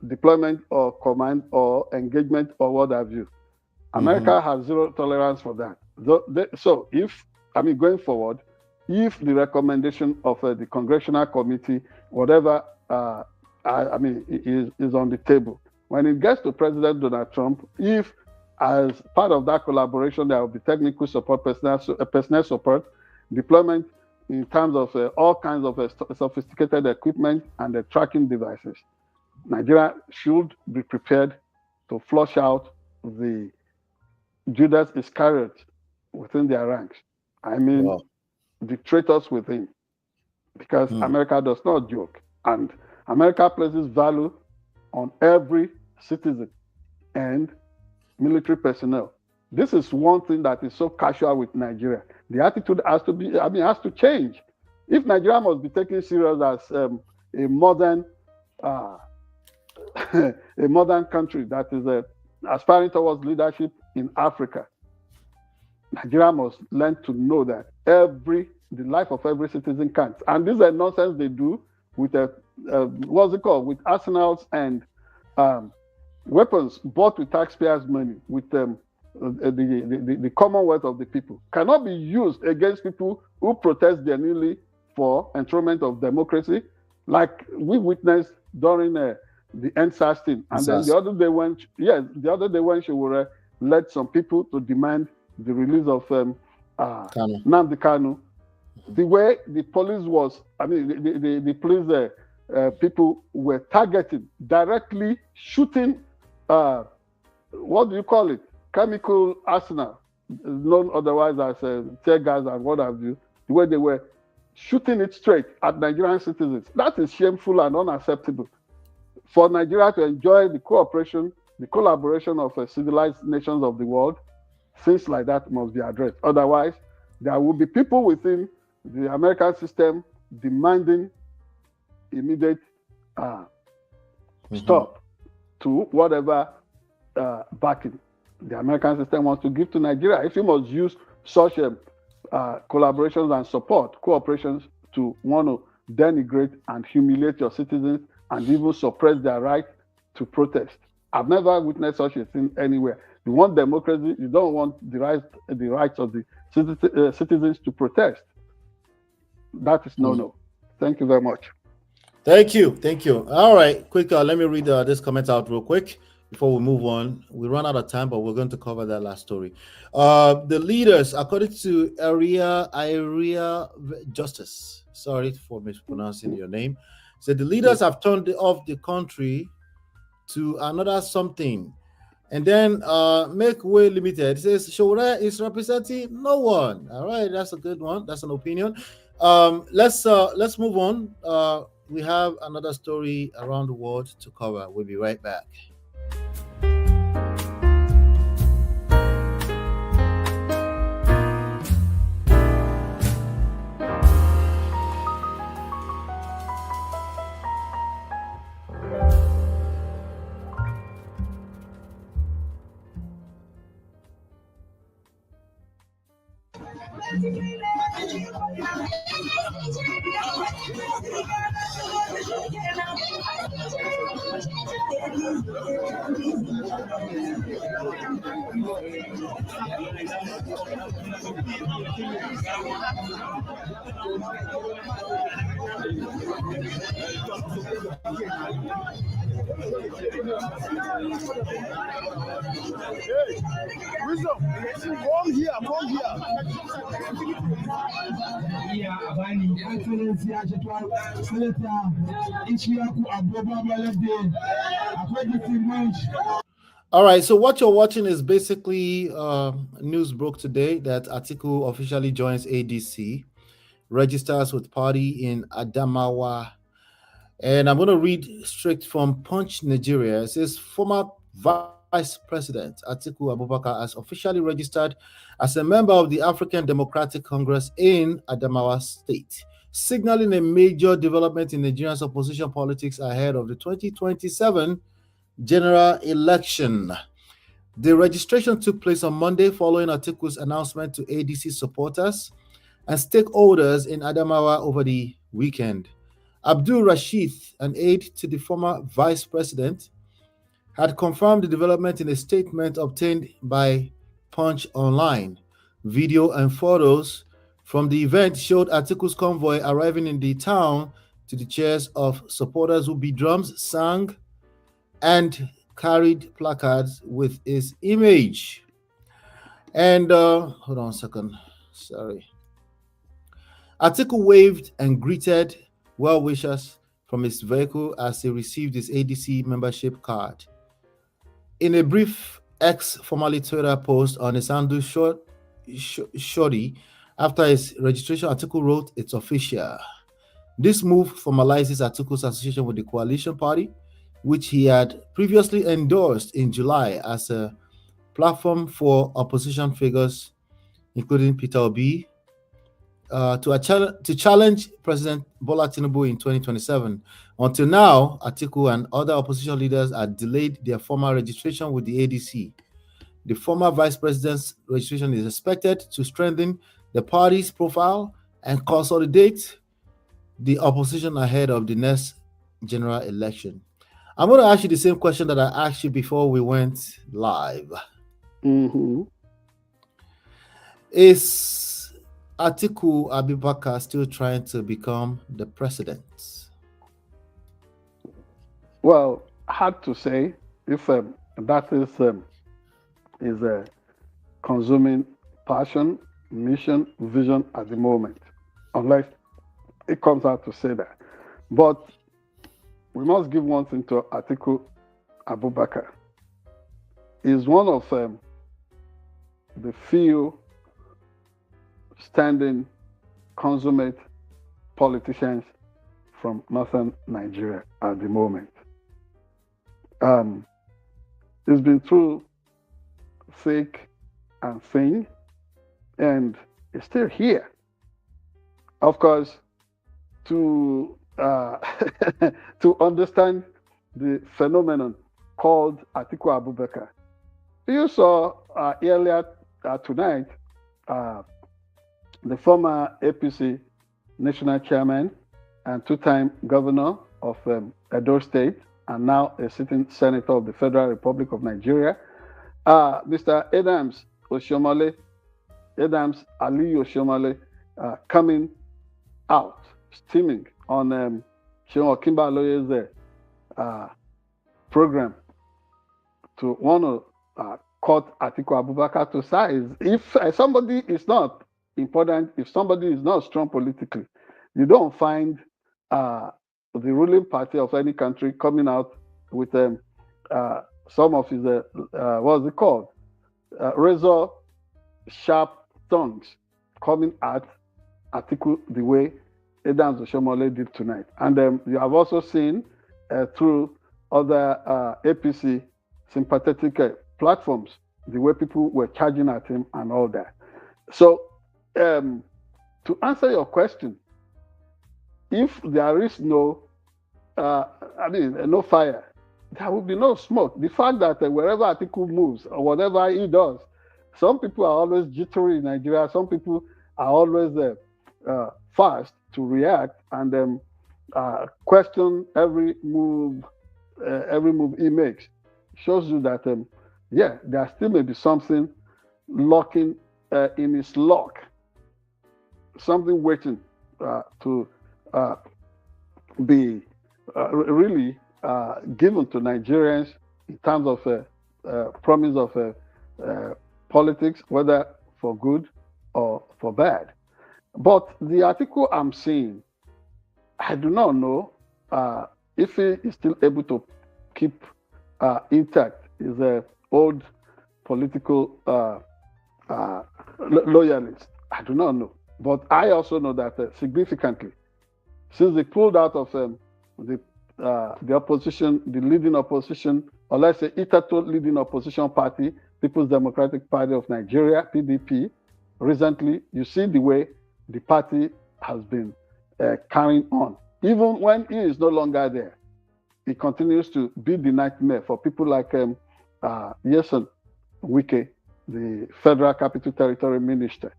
deployment or command or engagement or what have you, America has zero tolerance for that. So if, going forward, if the recommendation of the Congressional Committee, whatever, is on the table, when it gets to President Donald Trump, if as part of that collaboration, there will be technical support, personnel support, deployment in terms of all kinds of sophisticated equipment and the tracking devices, Nigeria should be prepared to flush out the Judas Iscariot within their ranks. The traitors within, because America does not joke. And America places value on every citizen and military personnel. This is one thing that is so casual with Nigeria. The attitude has to be, has to change. If Nigeria must be taken serious as a modern country that is aspiring towards leadership in Africa, Nigeria must learn to know that the life of every citizen counts. And this is a nonsense they do with with arsenals and weapons bought with taxpayers' money, with the commonwealth of the people, cannot be used against people who protest genuinely for enthronement of democracy, like we witnessed during the NSAS thing. And then the other day when she would led some people to demand the release of Nnamdi Kanu, the way the police was, the police people were targeting, directly shooting, what do you call it? Chemical arsenal, known otherwise as tear gas and what have you, where they were shooting it straight at Nigerian citizens. That is shameful and unacceptable. For Nigeria to enjoy the cooperation, the collaboration of civilized nations of the world, things like that must be addressed. Otherwise, there will be people within the American system demanding immediate stop to whatever backing the American system wants to give to Nigeria. If you must use such collaborations and support, cooperations to want to denigrate and humiliate your citizens and even suppress their right to protest. I've never witnessed such a thing anywhere. You want democracy, you don't want the rights of the citizens to protest. That is no. Thank you very much. Thank you. All right, quick, let me read this comment out real quick before we move on. We run out of time, but we're going to cover that last story. The leaders, according to Area Justice, sorry for mispronouncing your name, said the leaders have turned off the country to another something. And then Make Way Limited says Shura is representing no one. All right, that's a good one. That's an opinion. Let's move on. We have another story around the world to cover. We'll be right back. All right, so what you're watching is basically news broke today that Atiku officially joins ADC, registers with party in Adamawa. And I'm going to read straight from Punch Nigeria. It says former Vice President Atiku Abubakar has officially registered as a member of the African Democratic Congress in Adamawa State, signaling a major development in Nigeria's opposition politics ahead of the 2027 general election. The registration took place on Monday following Atiku's announcement to ADC supporters and stakeholders in Adamawa over the weekend. Abdul Rashid, an aide to the former vice president, had confirmed the development in a statement obtained by Punch Online. Video and photos from the event showed Atiku's convoy arriving in the town to the cheers of supporters who beat drums, sang, and carried placards with his image. And hold on a second. Sorry. Atiku waved and greeted well-wishers from his vehicle as he received his ADC membership card. In a brief X, formerly Twitter post on his handle shortly after his registration, Atiku wrote, "It's official." This move formalizes Atiku's association with the coalition party, which he had previously endorsed in July as a platform for opposition figures, including Peter Obi, to challenge President Bola Tinubu in 2027. Until now, Atiku and other opposition leaders had delayed their formal registration with the ADC. The former vice president's registration is expected to strengthen the party's profile and consolidate the opposition ahead of the next general election. I'm going to ask you the same question that I asked you before we went live. Is Atiku Abubakar still trying to become the president? Well, hard to say if that is a consuming passion, mission, vision at the moment, unless it comes out to say that. But we must give one thing to Atiku Abubakar. He's one of the few standing consummate politicians from northern Nigeria at the moment. He's been through thick and thin, and he's still here. Of course, to to understand the phenomenon called Atiku Abubakar, you saw earlier tonight the former APC national chairman and two-time governor of Edo State, and now a sitting senator of the Federal Republic of Nigeria, Mr. Adams Oshiomhole, Adams Ali Oshiomhole, coming out, steaming on Seun Okinbaloye's program to want to cut Atiku Abubakar to size. If somebody is not important, if somebody is not strong politically, you don't find the ruling party of any country coming out with some of his, what's it called? Razor sharp tongues coming at Atiku the way Adams Oshiomhole did tonight. And you have also seen through other APC sympathetic platforms the way people were charging at him and all that. So to answer your question, if there is no fire, there will be no smoke. The fact that wherever Atiku moves or whatever he does, some people are always jittery in Nigeria. Some people are always fast to react and question every move he makes. Shows you that there still may be something lurking in his lock, something waiting to be really given to Nigerians in terms of promise of politics, whether for good or for bad. But the article I'm seeing, I do not know if he is still able to keep intact his old political loyalist. I do not know. But I also know that significantly, since they pulled out of the opposition, the leading opposition, or let's say hitherto leading opposition party, People's Democratic Party of Nigeria, PDP, recently, you see the way the party has been carrying on. Even when he is no longer there, he continues to be the nightmare for people like Nyesom Wike, the Federal Capital Territory Minister.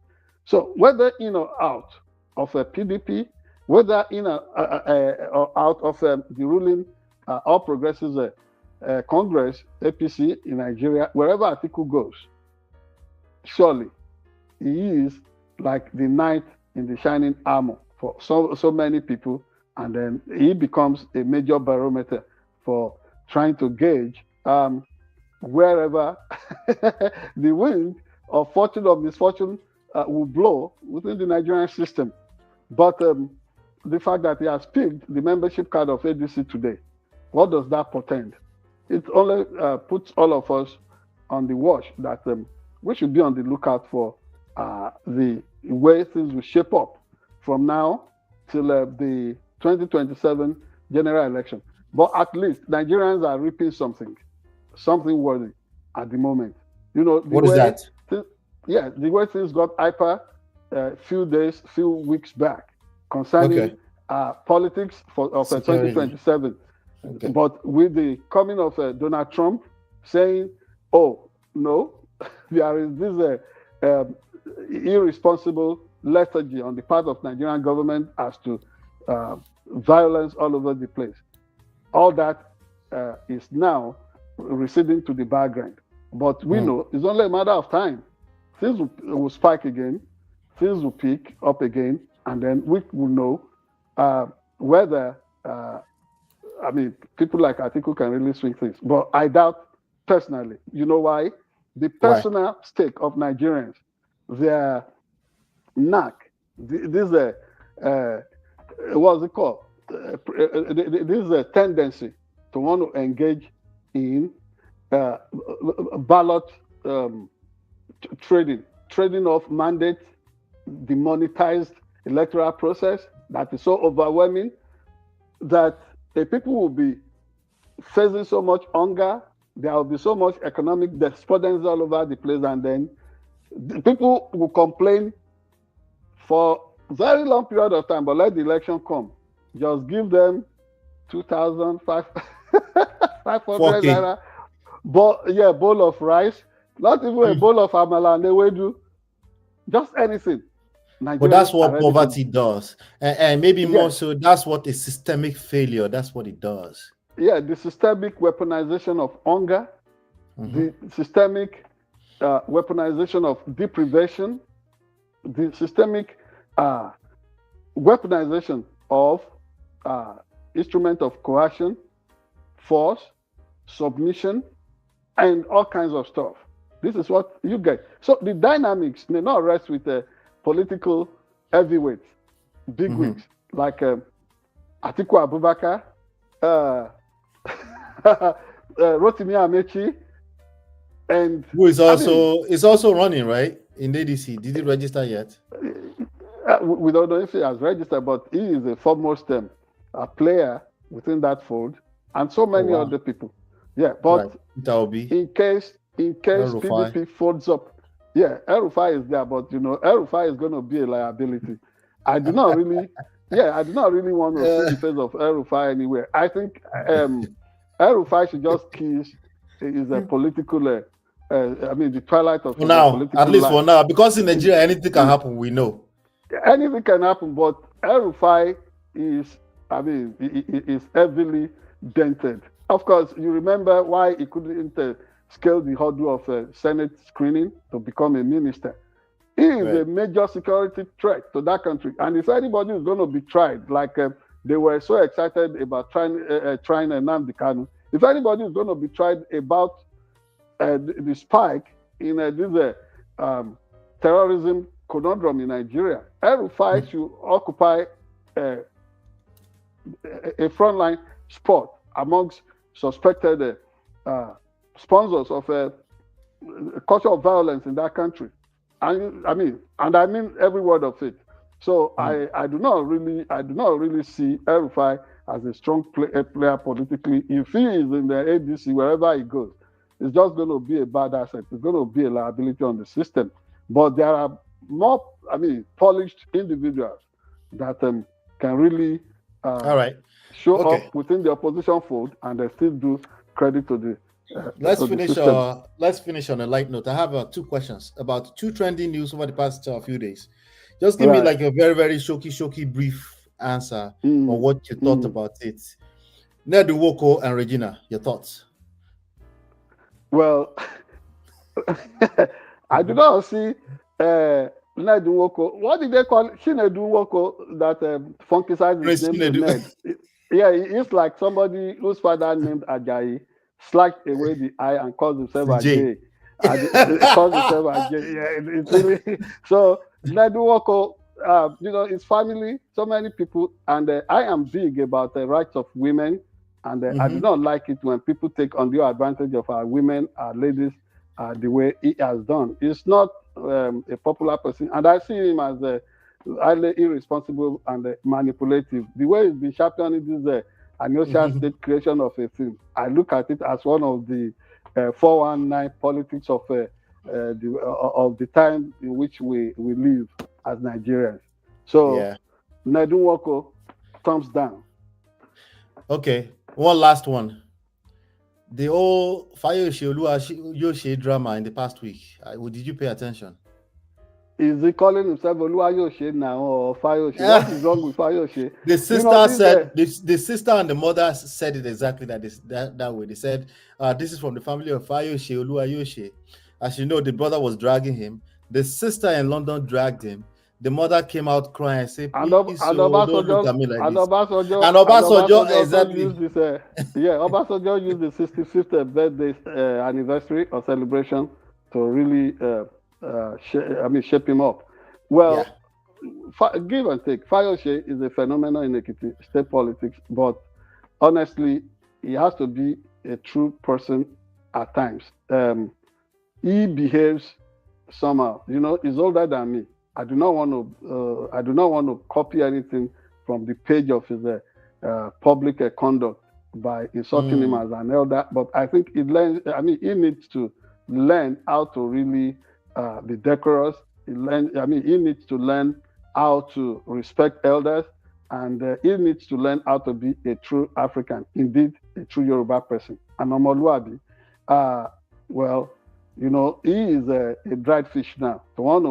So whether in or out of a PDP, whether in or out of the ruling All Progressives Congress, APC in Nigeria, wherever Atiku goes, surely he is like the knight in the shining armor for so many people, and then he becomes a major barometer for trying to gauge wherever the wind of fortune or misfortune will blow within the Nigerian system. But the fact that he has picked the membership card of ADC today, what does that portend? It only puts all of us on the watch that we should be on the lookout for the way things will shape up from now till the 2027 general election. But at least Nigerians are reaping something worthy at the moment. You know, what is that? The way things got hyper few weeks back concerning politics of 2027. Okay. But with the coming of Donald Trump saying, oh, no, there is this irresponsible lethargy on the part of Nigerian government as to violence all over the place. All that is now receding to the background. But we know it's only a matter of time. Things will spike again, things will pick up again, and then we will know whether, people like Atiku can really swing things. But I doubt personally. You know why? The personal stake of Nigerians, their knack, this what's it called? this is a tendency to want to engage in ballot trading of mandates, demonetized electoral process that is so overwhelming that the people will be facing so much hunger, there will be so much economic despondency all over the place, and then the people will complain for very long period of time, but let the election come. Just give them 2,500 naira, bowl of rice, not even a bowl of amala and ewedu, just anything. But that's what poverty does, and maybe more so, that's what a systemic failure. That's what it does. Yeah, the systemic weaponization of hunger, the systemic weaponization of deprivation, the systemic weaponization of instrument of coercion, force, submission, and all kinds of stuff. This is what you get. So the dynamics may not rest with political heavyweights, bigwigs like Atiku Abubakar, Rotimi Amechi, and who is also running, right, in ADC. Did he register yet? We don't know if he has registered, but he is a foremost player within that fold, and so many other people. Yeah, but in case PDP folds up, El-Rufai is there, but El-Rufai is going to be a liability. I do not really want to see the face of El-Rufai anywhere. I think El-Rufai should just kiss is a political. The twilight of political at least life. For now, because in Nigeria anything can happen. We know anything can happen, but El-Rufai is heavily dented. Of course, you remember why he couldn't scale the hurdle of Senate screening to become a minister. He is a major security threat to that country. And if anybody is going to be tried, like they were so excited about trying Nnamdi Kanu, if anybody is going to be tried about the spike in this terrorism conundrum in Nigeria, El-Rufai should occupy a frontline spot amongst suspected sponsors of a culture of violence in that country. And I mean every word of it. So I do not really see El-Rufai as a strong player politically. If he is in the ADC, wherever he goes, it's just going to be a bad asset. It's going to be a liability on the system. But there are more, polished individuals that can really show up within the opposition fold, and they still do credit to the. Let's finish on a light note. I have 2 questions about 2 trending news over the past few days. Just give me like a very, very shocky brief answer on what you thought about it. Nedu Nwoko and Regina, your thoughts? Well, I do not see Nedu Nwoko. What did they call Chinedu Nwoko? That funky side is named Ned. It's like somebody whose father named Ajayi slacked away the I and called himself a J. Called himself a J. Yeah, it's really so. Nedu Nwoko, his family, so many people, and I am big about the rights of women, and I do not like it when people take undue advantage of our women, our ladies, the way he has done. He's not a popular person, and I see him as highly irresponsible and manipulative. The way he's been championing this unusual state creation of a thing, I look at it as one of the 419 politics of the time in which we live as Nigerians. So, Nedu Nwoko, thumbs down. Okay, one last one. The old Fayose Oluwayose drama in the past week. Did you pay attention? Is he calling himself Oluwayose now or Fayose? What is wrong with Fayose? The sister said the sister and the mother said it exactly that way. They said this is from the family of Fayose Oluwayose. As you know, the brother was dragging him. The sister in London dragged him. The mother came out crying and said, "Please, don't look at me like this." And Obasanjo exactly. Obasanjo used the 65th birthday anniversary or celebration to really shape him up. Well, give and take. Fayose is a phenomenon in Ekiti state politics, but honestly, he has to be a true person at times. He behaves somehow. He's older than me. I do not want to copy anything from the page of his public conduct by insulting him as an elder. But I think he needs to learn how to really be decorous. He needs to learn how to respect elders, and he needs to learn how to be a true African, indeed a true Yoruba person. And Omoluabi, well, he is a dried fish now. To want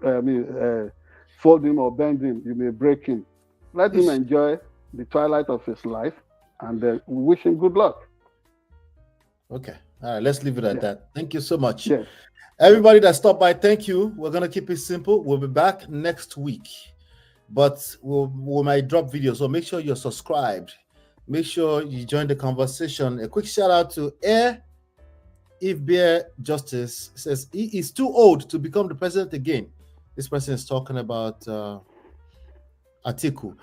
to fold him or bend him, you may break him. Let him enjoy the twilight of his life, and we wish him good luck. Okay. All right. Let's leave it at that. Thank you so much. Yes. Everybody that stopped by, thank you. We're going to keep it simple. We'll be back next week, but we might drop videos. So make sure you're subscribed. Make sure you join the conversation. A quick shout out to If Bear Justice. Says he is too old to become the president again. This person is talking about Atiku.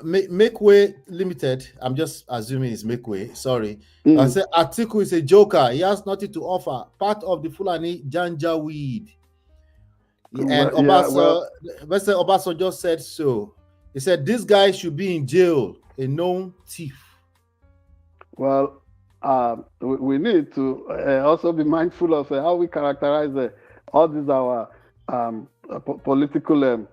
Make Way Limited. I'm just assuming it's Make Way. Sorry. I said Atiku is a joker. He has nothing to offer. Part of the Fulani Janja weed. And Obaso just said so. He said this guy should be in jail. A known thief. Well, we need to also be mindful of how we characterize all these our political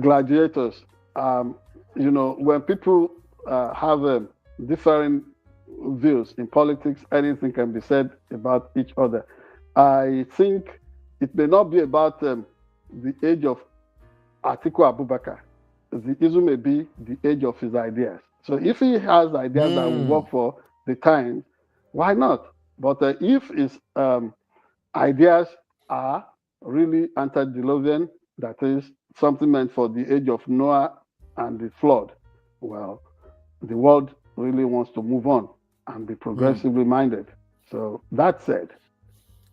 gladiators. When people have different views in politics, anything can be said about each other. I think it may not be about the age of Atiku Abubakar. The issue may be the age of his ideas. So if he has ideas that will work for the times, why not? But if his ideas are really antediluvian, that is something meant for the age of Noah and the flood, well, the world really wants to move on and be progressively minded. So that said,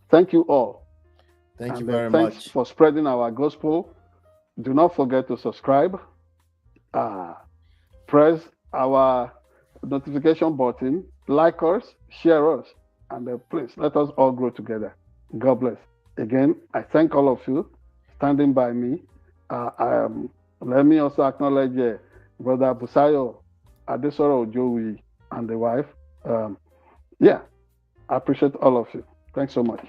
thank you all. Thank you very much. Thanks for spreading our gospel. Do not forget to subscribe. Press our notification button, like us, share us, and please let us all grow together. God bless. Again, I thank all of you standing by me. Let me also acknowledge Brother Busayo Adesoro Ojowi and the wife. I appreciate all of you. Thanks so much.